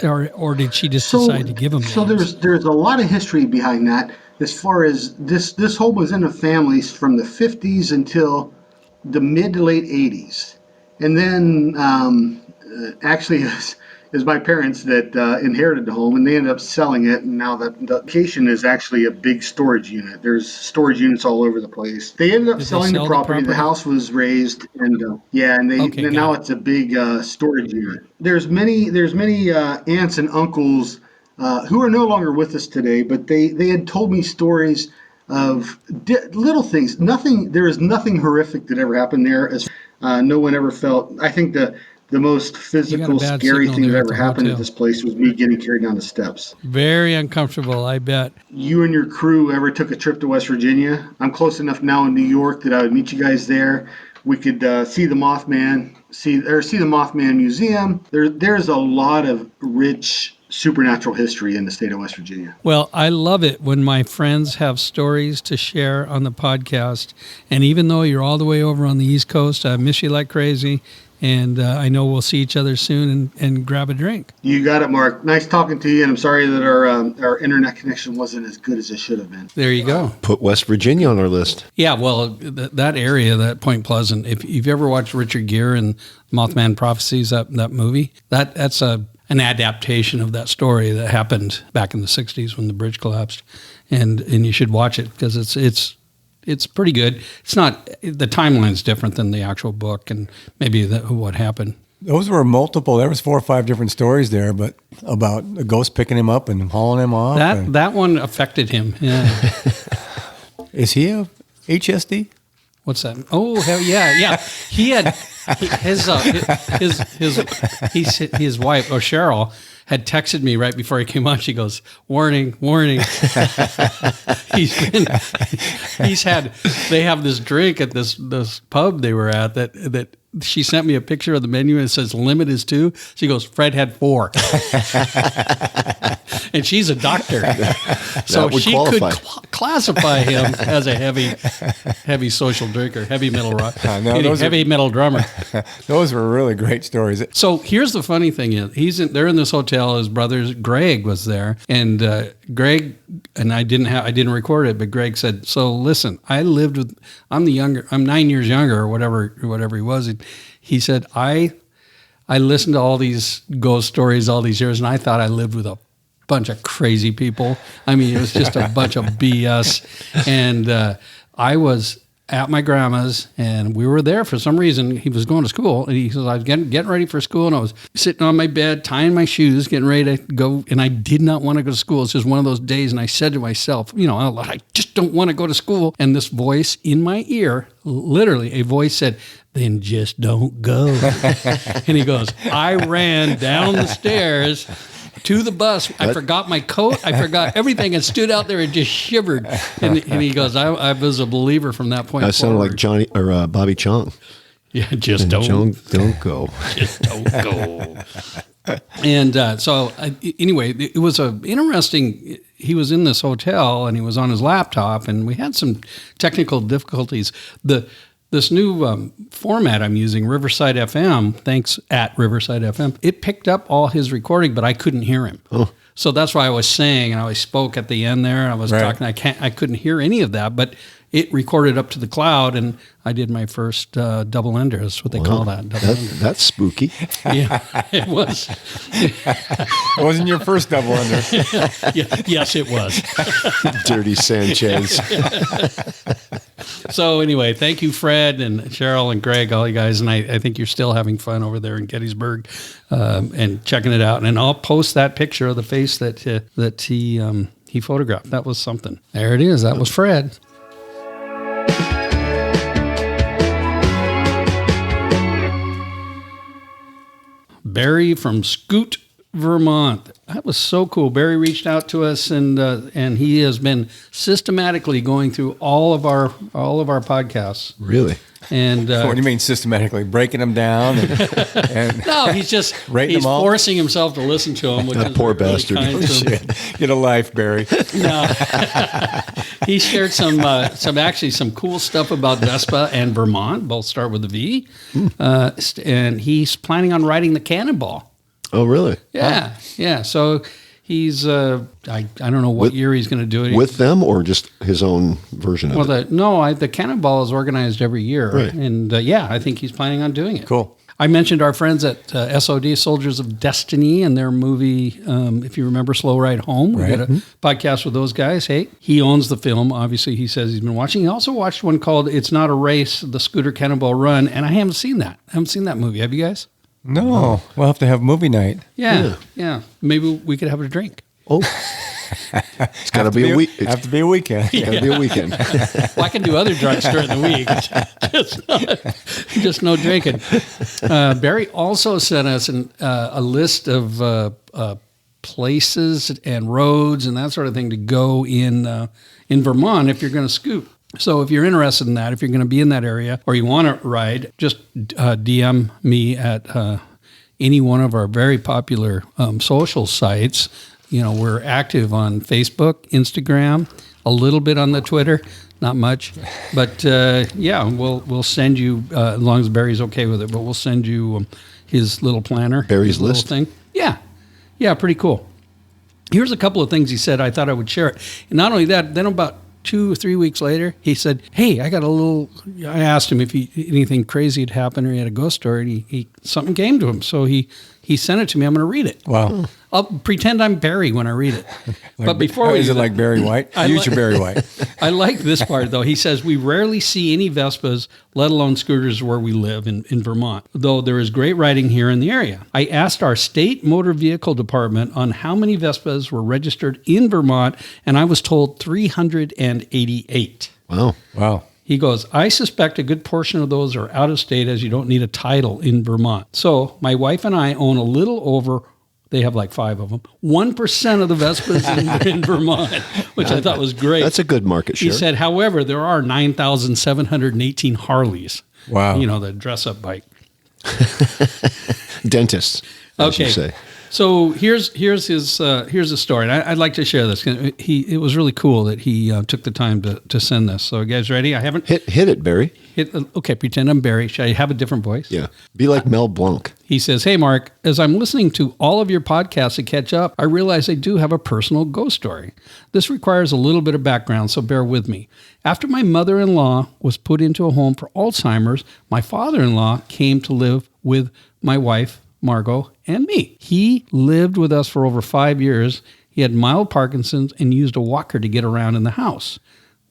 Speaker 1: or did she just decide to give them names?
Speaker 6: So there's a lot of history behind that. As far as this home was in the families from the 50s until the mid to late 80s, and then actually it was my parents that inherited the home, and they ended up selling it. And now the location is actually a big storage unit. There's storage units all over the place. They ended up selling the property. The house was raised, and now it's a big storage unit. There's many aunts and uncles who are no longer with us today, but they had told me stories of little things. There is nothing horrific that ever happened there. As no one ever felt. I think the most physical, scary thing that ever happened at this place was me getting carried down the steps.
Speaker 1: Very uncomfortable, I bet.
Speaker 6: You and your crew ever took a trip to West Virginia? I'm close enough now in New York that I would meet you guys there. We could see the Mothman, see the Mothman Museum. There's a lot of rich supernatural history in the state of West Virginia.
Speaker 1: Well, I love it when my friends have stories to share on the podcast. And even though you're all the way over on the East Coast, I miss you like crazy. And I know we'll see each other soon and grab a drink.
Speaker 6: You got it, Mark. Nice talking to you, and I'm sorry that our internet connection wasn't as good as it should have been.
Speaker 1: There you go.
Speaker 2: Put West Virginia on our list.
Speaker 1: Yeah, well, that area, that Point Pleasant, if you've ever watched Richard Gere and Mothman Prophecies, that movie, that's an adaptation of that story that happened back in the 60s when the bridge collapsed. And you should watch it because it's pretty good. It's not, the timeline's different than the actual book and maybe what happened.
Speaker 3: Those were multiple. There was 4 or 5 different stories there, but about a ghost picking him up and hauling him off.
Speaker 1: That one affected him. Yeah. Is
Speaker 3: he a HSD?
Speaker 1: What's that? Oh, hell yeah. He had his wife, or Cheryl, had texted me right before he came on. She goes, warning. They have this drink at this pub they were at that she sent me a picture of the menu and it says limit is 2. She goes, Fred had 4. And she's a doctor. So she
Speaker 2: qualify.
Speaker 1: could classify him as a heavy social drinker, heavy metal metal drummer.
Speaker 3: Those were really great stories.
Speaker 1: So here's the funny thing is they're in this hotel. His brother Greg was there, and Greg and I didn't record it, but Greg said, "So listen, I'm 9 years younger or whatever he was." He said, I listened to all these ghost stories all these years, and I thought I lived with a bunch of crazy people. I mean, it was just a bunch of BS. And I was at my grandma's, and we were there for some reason. He was going to school, and he says, I was getting ready for school, and I was sitting on my bed, tying my shoes, getting ready to go, and I did not want to go to school. It's just one of those days, and I said to myself, I just don't want to go to school. And this voice in my ear, literally a voice said, then just don't go. And he goes, I ran down the stairs to the bus. I forgot my coat. I forgot everything and stood out there and just shivered. And he goes, I was a believer from that point
Speaker 2: I sounded like Johnny or Bobby Chong.
Speaker 1: Yeah, just don't
Speaker 2: go.
Speaker 1: Just don't go. And so anyway, it was interesting. He was in this hotel and he was on his laptop, and we had some technical difficulties. This new format I'm using, Riverside FM, thanks at Riverside FM, it picked up all his recording, but I couldn't hear him. Oh. So that's why I was saying, and I spoke at the end there, and I was talking, I couldn't hear any of that, but it recorded up to the cloud, and I did my first double ender. That's what they call that.
Speaker 2: That's spooky.
Speaker 1: Yeah, it was.
Speaker 3: It wasn't your first double ender.
Speaker 1: Yes, it was.
Speaker 2: Dirty Sanchez.
Speaker 1: So anyway, thank you, Fred and Cheryl and Greg, all you guys, and I think you're still having fun over there in Gettysburg and checking it out. And I'll post that picture of the face that he photographed. That was something. There it is. That was Fred. Barry from Scoot, Vermont. That was so cool. Barry reached out to us, and he has been systematically going through all of our podcasts.
Speaker 2: Really?
Speaker 1: And
Speaker 3: what do you mean systematically? Breaking them down? And
Speaker 1: no, he's forcing himself to listen to them. Which
Speaker 2: that
Speaker 1: is
Speaker 2: poor
Speaker 1: really
Speaker 2: bastard.
Speaker 3: Get a life, Barry.
Speaker 1: No. He shared some cool stuff about Vespa and Vermont. Both start with a V. And he's planning on riding the Cannonball.
Speaker 2: Oh, really?
Speaker 1: Yeah, yeah. So he's I don't know what year he's going to do it.
Speaker 2: With them or just his own version of it?
Speaker 1: The Cannonball is organized every year.
Speaker 2: Right.
Speaker 1: And I think he's planning on doing it.
Speaker 3: Cool.
Speaker 1: I mentioned our friends at SOD, Soldiers of Destiny, and their movie, if you remember, Slow Ride Home. We did a podcast with those guys. Hey, he owns the film. Obviously, he says he's been watching. He also watched one called It's Not a Race, The Scooter Cannonball Run, and I haven't seen that. I haven't seen that movie. Have you guys?
Speaker 3: No. We'll have to have movie night.
Speaker 1: Yeah. Maybe we could have a drink.
Speaker 2: Oh. It's got to be a week.
Speaker 3: Have to be a weekend.
Speaker 2: It's got to be a weekend.
Speaker 1: Well, I can do other drugs during the week. Just no drinking. Barry also sent us a list of places and roads and that sort of thing to go in Vermont if you're going to scoot. So if you're interested in that, if you're going to be in that area or you want to ride, just DM me at any one of our very popular social sites. We're active on Facebook, Instagram, a little bit on the Twitter. Not much, but yeah, we'll send you as long as Barry's okay with it. But we'll send you his little planner,
Speaker 2: Barry's
Speaker 1: his little
Speaker 2: list
Speaker 1: thing. Yeah, pretty cool. Here's a couple of things he said. I thought I would share it. And not only that, then about 2 or 3 weeks later, he said, "Hey, I got a little." I asked him if anything crazy had happened or he had a ghost story. And he something came to him, so he sent it to me. I'm going to read it.
Speaker 3: Wow.
Speaker 1: I'll pretend I'm Barry when I read it.
Speaker 3: Like,
Speaker 1: but before we
Speaker 3: is
Speaker 1: do
Speaker 3: it
Speaker 1: that-
Speaker 3: like Barry White? Use your Barry White.
Speaker 1: I like this part, though. He says, we rarely see any Vespas, let alone scooters, where we live in Vermont, though there is great riding here in the area. I asked our state motor vehicle department on how many Vespas were registered in Vermont, and I was told 388.
Speaker 2: Wow.
Speaker 1: He goes, I suspect a good portion of those are out of state as you don't need a title in Vermont. So my wife and I own a little over, they have like 5 of them, 1% of the Vespas in Vermont, which I thought was great.
Speaker 2: That's a good market share.
Speaker 1: He said, however, there are 9,718 Harleys.
Speaker 3: Wow.
Speaker 1: You know, the dress-up bike.
Speaker 2: Dentists, as you
Speaker 1: Okay.
Speaker 2: say.
Speaker 1: So here's the story. And I'd like to share this. It was really cool that he took the time to send this. So you guys ready? I haven't
Speaker 2: Hit it, Barry.
Speaker 1: okay, pretend I'm Barry. Should I have a different voice?
Speaker 2: Yeah. Be like Mel Blanc.
Speaker 1: He says, hey, Mark, as I'm listening to all of your podcasts to catch up, I realize I do have a personal ghost story. This requires a little bit of background, so bear with me. After my mother-in-law was put into a home for Alzheimer's, my father-in-law came to live with my wife, Margot, and me. He lived with us for over 5 years. He had mild Parkinson's and used a walker to get around in the house.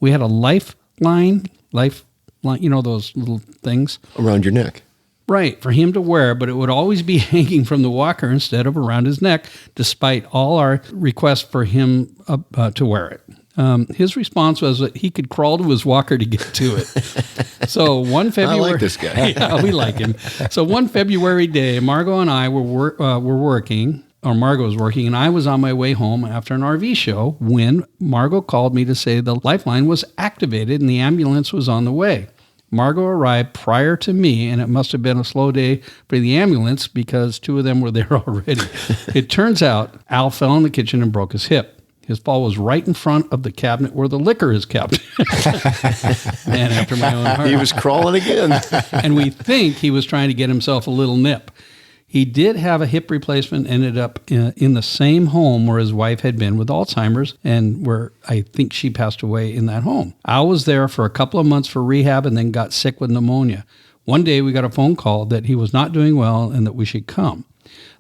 Speaker 1: We had a lifeline, you know, those little things.
Speaker 2: Around your neck.
Speaker 1: Right, for him to wear, but it would always be hanging from the walker instead of around his neck, despite all our requests for him to wear it. His response was that he could crawl to his walker to get to it. So one February,
Speaker 2: I like this guy.
Speaker 1: Yeah, we like him. So one February day, Margot and I were working, or Margot was working, and I was on my way home after an RV show when Margot called me to say the lifeline was activated and the ambulance was on the way. Margot arrived prior to me, and it must have been a slow day for the ambulance because 2 of them were there already. It turns out Al fell in the kitchen and broke his hip. His fall was right in front of the cabinet where the liquor is kept. Man, after my own heart.
Speaker 2: He was crawling again.
Speaker 1: And we think he was trying to get himself a little nip. He did have a hip replacement, ended up in the same home where his wife had been with Alzheimer's and where I think she passed away in that home. I was there for a couple of months for rehab and then got sick with pneumonia. One day we got a phone call that he was not doing well and that we should come.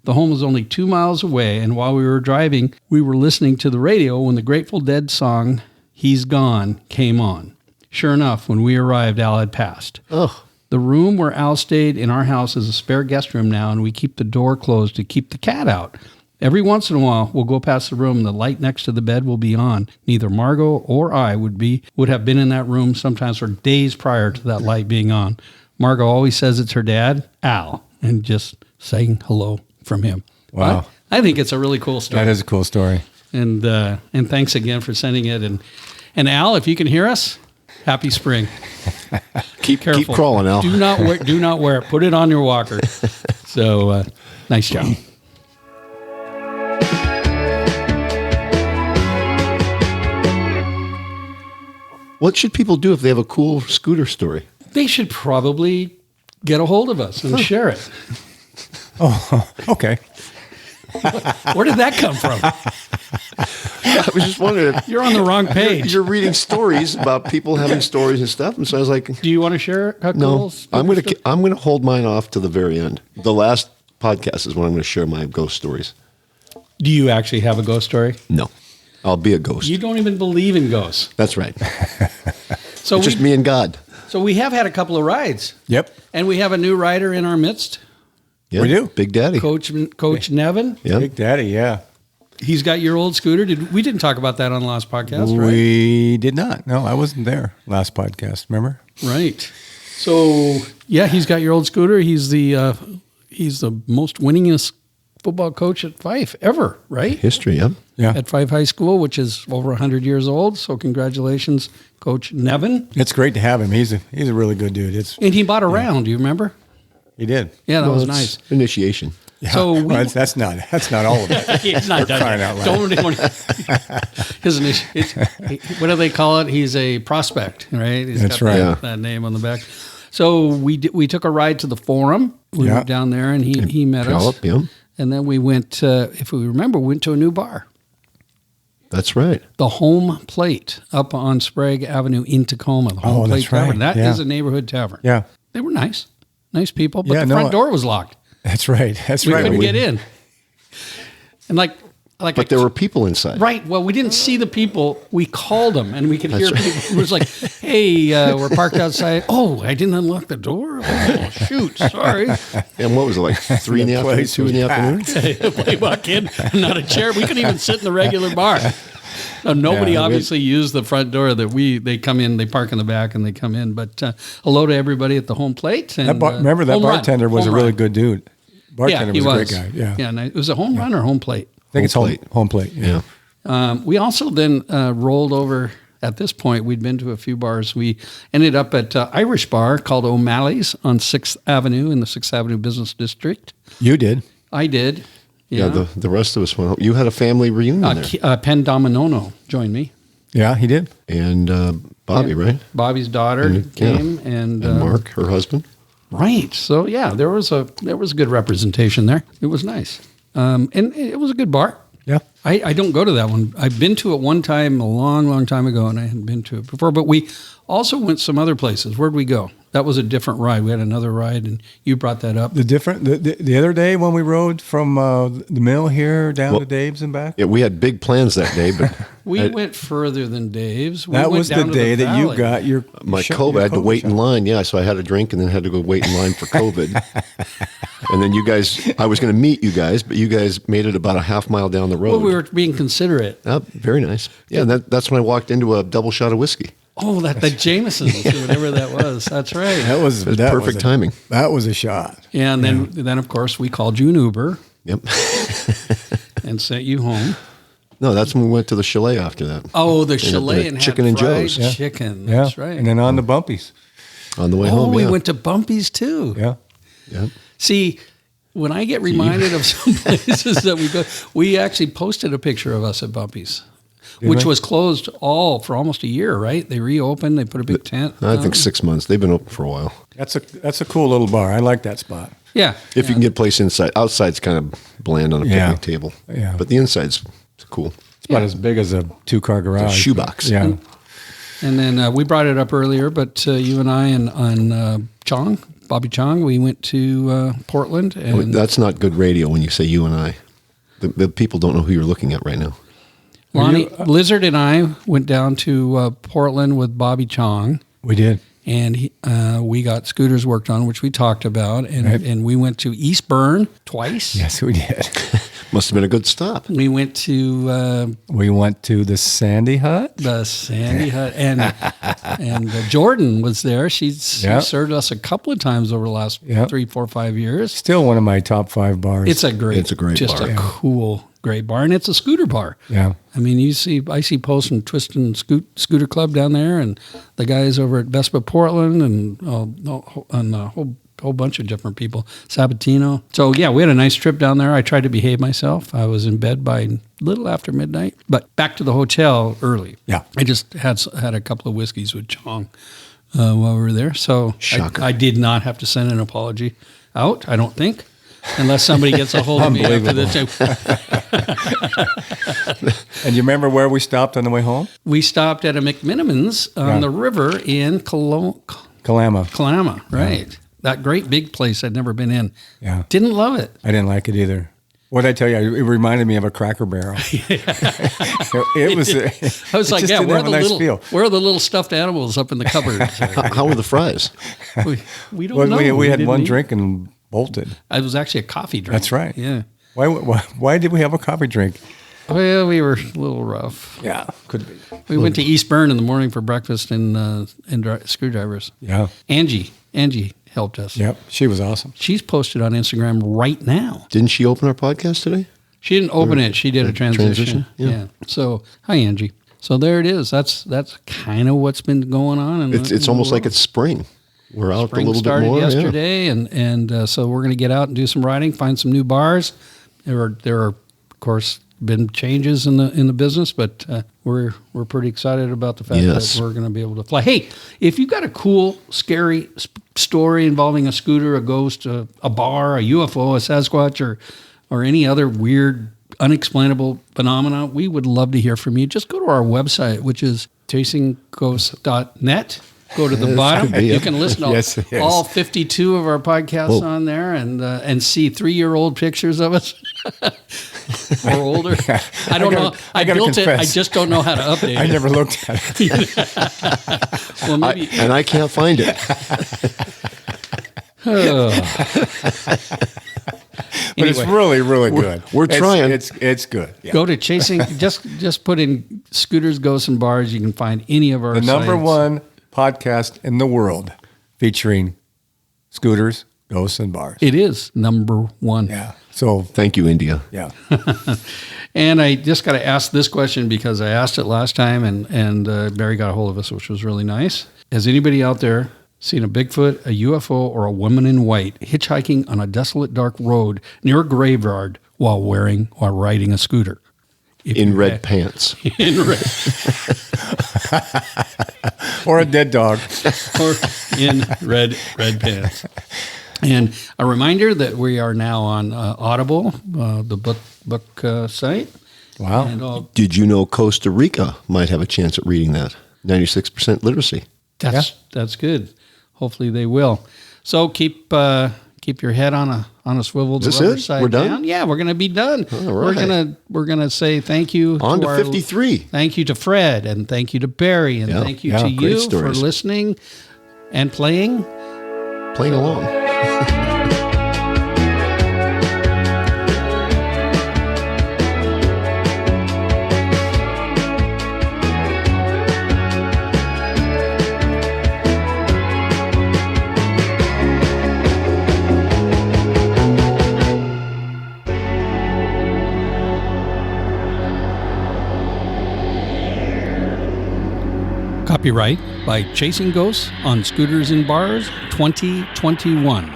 Speaker 1: The home was only 2 miles away, and while we were driving, we were listening to the radio when the Grateful Dead song, He's Gone, came on. Sure enough, when we arrived, Al had passed.
Speaker 2: Oh.
Speaker 1: The room where Al stayed in our house is a spare guest room now, and we keep the door closed to keep the cat out. Every once in a while, we'll go past the room, and the light next to the bed will be on. Neither Margot or I would have been in that room sometimes for days prior to that light being on. Margot always says it's her dad, Al, and just saying hello from him.
Speaker 3: Wow.
Speaker 1: I think it's a really cool story.
Speaker 3: That is a cool story.
Speaker 1: And thanks again for sending it. And Al, if you can hear us, happy spring.
Speaker 2: Keep
Speaker 1: Careful.
Speaker 2: crawling, Al.
Speaker 1: Do not wear it. Put it on your walker. So nice job.
Speaker 2: What should people do if they have a cool scooter story?
Speaker 1: They should probably get a hold of us and share it.
Speaker 3: Oh, okay.
Speaker 1: Where did that come from?
Speaker 2: I was just wondering.
Speaker 1: You're on the wrong page.
Speaker 2: You're reading stories about people having stories and stuff, and so I was like,
Speaker 1: Do you want to share a
Speaker 2: no,
Speaker 1: cool
Speaker 2: I'm
Speaker 1: story?
Speaker 2: gonna hold mine off to the very end. The last podcast is when I'm going to share my ghost stories.
Speaker 1: Do you actually have a ghost story?
Speaker 2: No, I'll be a ghost.
Speaker 1: You don't even believe in ghosts.
Speaker 2: That's right.
Speaker 1: So
Speaker 2: It's just me and God.
Speaker 1: So we have had a couple of rides.
Speaker 3: Yep.
Speaker 1: And we have a new rider in our midst,
Speaker 2: Yeah,
Speaker 3: We do.
Speaker 2: Big Daddy.
Speaker 1: Coach Nevin.
Speaker 2: Yeah.
Speaker 3: Big Daddy, yeah.
Speaker 1: He's got your old scooter. We didn't talk about that on the last podcast, right?
Speaker 3: We did not. No, I wasn't there last podcast, remember?
Speaker 1: Right. So yeah, he's got your old scooter. He's the most winningest football coach at Fife ever, right?
Speaker 2: History, yeah.
Speaker 3: Yeah.
Speaker 1: At Fife High School, which is over 100 years old. So congratulations, Coach Nevin.
Speaker 3: It's great to have him. He's a really good dude.
Speaker 1: And he bought a round. Do you remember?
Speaker 3: He did.
Speaker 1: Yeah, that
Speaker 2: Well,
Speaker 1: was
Speaker 2: it's
Speaker 1: nice.
Speaker 2: Initiation.
Speaker 1: So we,
Speaker 3: Well, that's not all of it.
Speaker 1: he's not done
Speaker 3: crying
Speaker 1: it.
Speaker 3: out loud.
Speaker 1: What do they call it? He's a prospect, right? He's
Speaker 3: That's
Speaker 1: got
Speaker 3: right.
Speaker 1: that name on the back. So we took a ride to the Forum. We
Speaker 3: Yeah.
Speaker 1: went down there, and he met
Speaker 2: Gallup,
Speaker 1: us.
Speaker 2: yeah.
Speaker 1: And then we went, if we remember, we went to a new bar,
Speaker 2: That's right.
Speaker 1: the Home Plate, up on Sprague Avenue in Tacoma. The Home
Speaker 3: Oh,
Speaker 1: Plate
Speaker 3: that's right.
Speaker 1: Tavern. That
Speaker 3: Yeah.
Speaker 1: is a neighborhood tavern.
Speaker 3: Yeah,
Speaker 1: They were nice people, but
Speaker 3: Yeah,
Speaker 1: the
Speaker 3: no,
Speaker 1: front door was locked.
Speaker 3: that's right. That's
Speaker 1: We
Speaker 3: right.
Speaker 1: couldn't get in. And
Speaker 2: But there were people inside.
Speaker 1: Right. Well, we didn't see the people. We called them, and we could hear people. It was like, "Hey, we're parked outside." Oh, I didn't unlock the door. Oh, shoot, sorry.
Speaker 2: And what was it, like 3 in the afternoon,
Speaker 3: place
Speaker 2: 2 in the
Speaker 3: was
Speaker 2: afternoon?
Speaker 1: We walk in, not a chair. We couldn't even sit in the regular bar. Nobody
Speaker 3: Yeah,
Speaker 1: obviously used the front door. They come in, they park in the back, and they come in. But hello to everybody at the Home Plate. And,
Speaker 3: Remember that
Speaker 1: Home Run.
Speaker 3: bartender was a
Speaker 1: Home
Speaker 3: really
Speaker 1: Run.
Speaker 3: good dude. Bartender
Speaker 1: he
Speaker 3: was a great guy. Yeah.
Speaker 1: Yeah. And it was a Home Run or Home Plate.
Speaker 3: I think it's
Speaker 2: Home plate.
Speaker 3: home plate. Yeah.
Speaker 2: Yeah.
Speaker 1: We also then rolled over. At this point, we'd been to a few bars. We ended up at Irish bar called O'Malley's on 6th Avenue in the 6th Avenue Business District.
Speaker 3: You did.
Speaker 1: I did.
Speaker 2: Yeah, the rest of us went home. You had a family reunion there.
Speaker 1: Penn Dominono joined me.
Speaker 3: Yeah, he did.
Speaker 2: And Bobby, right?
Speaker 1: Bobby's daughter
Speaker 2: Yeah.
Speaker 1: came, and
Speaker 2: Mark, her husband.
Speaker 1: Right. So yeah, there was a good representation there. It was nice, and it was a good bar.
Speaker 3: Yeah.
Speaker 1: I don't go to that one. I've been to it one time a long time ago, and I hadn't been to it before. But we also went some other places. Where'd we go? That was a different ride. We had another ride, and you brought that up.
Speaker 3: The other day when we rode from the mill here down to Dave's and back.
Speaker 2: Yeah, we had big plans that day, but
Speaker 1: We went further than Dave's. We
Speaker 3: That
Speaker 1: went
Speaker 3: was the
Speaker 1: down to
Speaker 3: day that you
Speaker 1: valley.
Speaker 3: got your
Speaker 2: my
Speaker 3: shot-
Speaker 2: COVID,
Speaker 3: your
Speaker 2: I had to wait
Speaker 3: shot.
Speaker 2: in line. Yeah, so I had a drink and then had to go wait in line for COVID. And then you guys, I was going to meet you guys, but you guys made it about a half mile down the road.
Speaker 1: Well, we were being considerate.
Speaker 2: Oh, very nice. Yeah, that's when I walked into a double shot of whiskey.
Speaker 1: Oh, the Jamesons, or whatever that was. That's right.
Speaker 3: That was
Speaker 2: perfect timing.
Speaker 3: That was a shot.
Speaker 1: Yeah, and then of course we called you an Uber
Speaker 2: Yep.
Speaker 1: and sent you home.
Speaker 2: No, that's when we went to the chalet after that.
Speaker 1: Oh, the
Speaker 2: And
Speaker 1: chalet and
Speaker 2: Chicken
Speaker 1: had
Speaker 2: and
Speaker 1: fried
Speaker 2: Joe's.
Speaker 3: Yeah.
Speaker 1: chicken.
Speaker 3: Yeah.
Speaker 1: That's right.
Speaker 3: And then on the bumpies.
Speaker 2: On the way
Speaker 1: oh,
Speaker 2: home.
Speaker 1: we
Speaker 2: yeah.
Speaker 1: went to Bumpy's too.
Speaker 3: Yeah.
Speaker 2: Yeah.
Speaker 1: See, when I get reminded of some places that we go, we actually posted a picture of us at Bumpy's, which
Speaker 3: we?
Speaker 1: was closed for almost a year, right? They reopened. They put a big tent.
Speaker 2: I think
Speaker 1: on.
Speaker 2: 6 months. They've been open for a while.
Speaker 3: That's a cool little bar. I like that spot.
Speaker 1: Yeah.
Speaker 2: If you can get a place inside. Outside's kind of bland on a
Speaker 3: Yeah.
Speaker 2: picnic table.
Speaker 3: Yeah.
Speaker 2: But the inside's cool.
Speaker 3: It's about as big as a 2-car garage.
Speaker 2: shoebox.
Speaker 3: Yeah.
Speaker 1: And then we brought it up earlier, but you and I and Bobby Chong, we went to Portland. And
Speaker 2: That's not good radio when you say you and I. The people don't know who you're looking at right now.
Speaker 1: Lonnie, Blizzard and I went down to Portland with Bobby Chong.
Speaker 3: We did.
Speaker 1: And we got scooters worked on, which we talked about. And,
Speaker 3: Right.
Speaker 1: and we went to Eastburn twice.
Speaker 3: Yes, we did.
Speaker 2: Must have been a good stop.
Speaker 1: We went to
Speaker 3: We went to the Sandy Hut.
Speaker 1: the Sandy Hut, and Jordan was there. She
Speaker 3: Yeah.
Speaker 1: served us a couple of times over the last
Speaker 3: Yeah.
Speaker 1: 3, 4, 5 years.
Speaker 3: Still one of my top 5 bars.
Speaker 2: It's a great
Speaker 1: just
Speaker 2: bar.
Speaker 1: a cool, great bar, and it's a scooter bar.
Speaker 3: Yeah.
Speaker 1: I mean, I see posts from Twist and Scooter Club down there, and the guys over at Vespa Portland, and a whole bunch of different people. Sabatino. So yeah, we had a nice trip down there. I tried to behave myself. I was in bed by a little after midnight, but back to the hotel early.
Speaker 3: Yeah.
Speaker 1: I just had a couple of whiskeys with Chong while we were there. So
Speaker 2: Shocker.
Speaker 1: I did not have to send an apology out. I don't think. Unless somebody gets a hold of me after the
Speaker 3: And you remember where we stopped on the way home?
Speaker 1: We stopped at a McMiniman's on the river in
Speaker 3: Kalama.
Speaker 1: Kalama, right. That great big place I'd never been in.
Speaker 3: Yeah.
Speaker 1: Didn't love it.
Speaker 3: I didn't like it either. What did I tell you? It reminded me of a Cracker Barrel. It was.
Speaker 1: I was
Speaker 3: it
Speaker 1: like,
Speaker 3: just
Speaker 1: yeah,
Speaker 3: didn't have a nice feel.
Speaker 1: where are the little stuffed animals up in the cupboard?
Speaker 2: How were the fries?
Speaker 1: we don't
Speaker 3: Well,
Speaker 1: know.
Speaker 3: we had
Speaker 1: didn't
Speaker 3: one
Speaker 1: eat.
Speaker 3: drink and bolted.
Speaker 1: It was actually a coffee drink.
Speaker 3: That's right.
Speaker 1: Yeah.
Speaker 3: Why did we have a coffee drink?
Speaker 1: Well, we were a little rough.
Speaker 3: Yeah, could be.
Speaker 1: We went to Eastburn in the morning for breakfast and screwdrivers.
Speaker 3: Yeah.
Speaker 1: Angie helped us.
Speaker 3: Yep. She was awesome.
Speaker 1: She's posted on Instagram right now.
Speaker 2: Didn't she open our podcast today?
Speaker 1: She didn't open it. She did a transition.
Speaker 2: Yeah.
Speaker 1: So, hi, Angie. So there it is. That's kind of what's been going on.
Speaker 2: It's almost like it's spring. We're out a
Speaker 1: Spring
Speaker 2: little bit
Speaker 1: started
Speaker 2: more.
Speaker 1: yesterday, and so we're going to get out and do some riding, find some new bars. There are of course been changes in the business, but we're pretty excited about the fact
Speaker 2: Yes.
Speaker 1: that we're going to be able to fly. Hey, if you've got a cool, scary story involving a scooter, a ghost, a bar, a UFO, a Sasquatch, or any other weird, unexplainable phenomena, we would love to hear from you. Just go to our website, which is chasingghosts.net. Go to the bottom.
Speaker 2: could be
Speaker 1: You
Speaker 2: it.
Speaker 1: can listen to
Speaker 3: Yes, it is.
Speaker 1: all 52 of our podcasts on there and see 3-year-old pictures of us or older. I don't know. I
Speaker 3: gotta
Speaker 1: built it. I
Speaker 3: confess.
Speaker 1: just don't know how to update
Speaker 3: I
Speaker 1: it.
Speaker 3: never looked at it.
Speaker 1: Well, maybe.
Speaker 2: And I can't find it.
Speaker 3: But it's really, really good.
Speaker 2: we're
Speaker 3: It's-
Speaker 2: trying.
Speaker 3: It's good. Yeah.
Speaker 1: Go to Chasing. just put in Scooters, Ghosts, and Bars. You can find any of our
Speaker 3: The number
Speaker 1: sites.
Speaker 3: one podcast in the world featuring scooters, ghosts, and bars.
Speaker 1: It is number one.
Speaker 3: Yeah. So,
Speaker 2: Thank you, India.
Speaker 3: yeah.
Speaker 1: And I just got to ask this question because I asked it last time, and Barry got a hold of us, which was really nice. Has anybody out there seen a Bigfoot, a UFO, or a woman in white hitchhiking on a desolate, dark road near a graveyard while riding a scooter? If
Speaker 2: In
Speaker 1: you
Speaker 2: red
Speaker 1: have-
Speaker 2: pants.
Speaker 1: In red.
Speaker 3: Or a dead dog.
Speaker 1: Or in red pants. And a reminder that we are now on Audible, the book site.
Speaker 3: Wow.
Speaker 1: And all,
Speaker 2: Did you know Costa Rica might have a chance at reading that? 96% literacy.
Speaker 1: that's good. Hopefully they will. So keep your head on a swivel. The
Speaker 2: Is this
Speaker 1: rubber
Speaker 2: it?
Speaker 1: side
Speaker 2: We're done?
Speaker 1: down. Yeah, we're gonna be done.
Speaker 2: All right.
Speaker 1: We're gonna say thank you.
Speaker 2: On to
Speaker 1: our-
Speaker 2: 53.
Speaker 1: Thank you to Fred, and thank you to Barry, and
Speaker 2: Yeah.
Speaker 1: thank you
Speaker 3: Yeah,
Speaker 1: to
Speaker 2: great
Speaker 1: you
Speaker 2: stories.
Speaker 1: for listening and playing.
Speaker 2: Playing along.
Speaker 1: Copyright by Chasing Ghosts on Scooters and Bars 2021.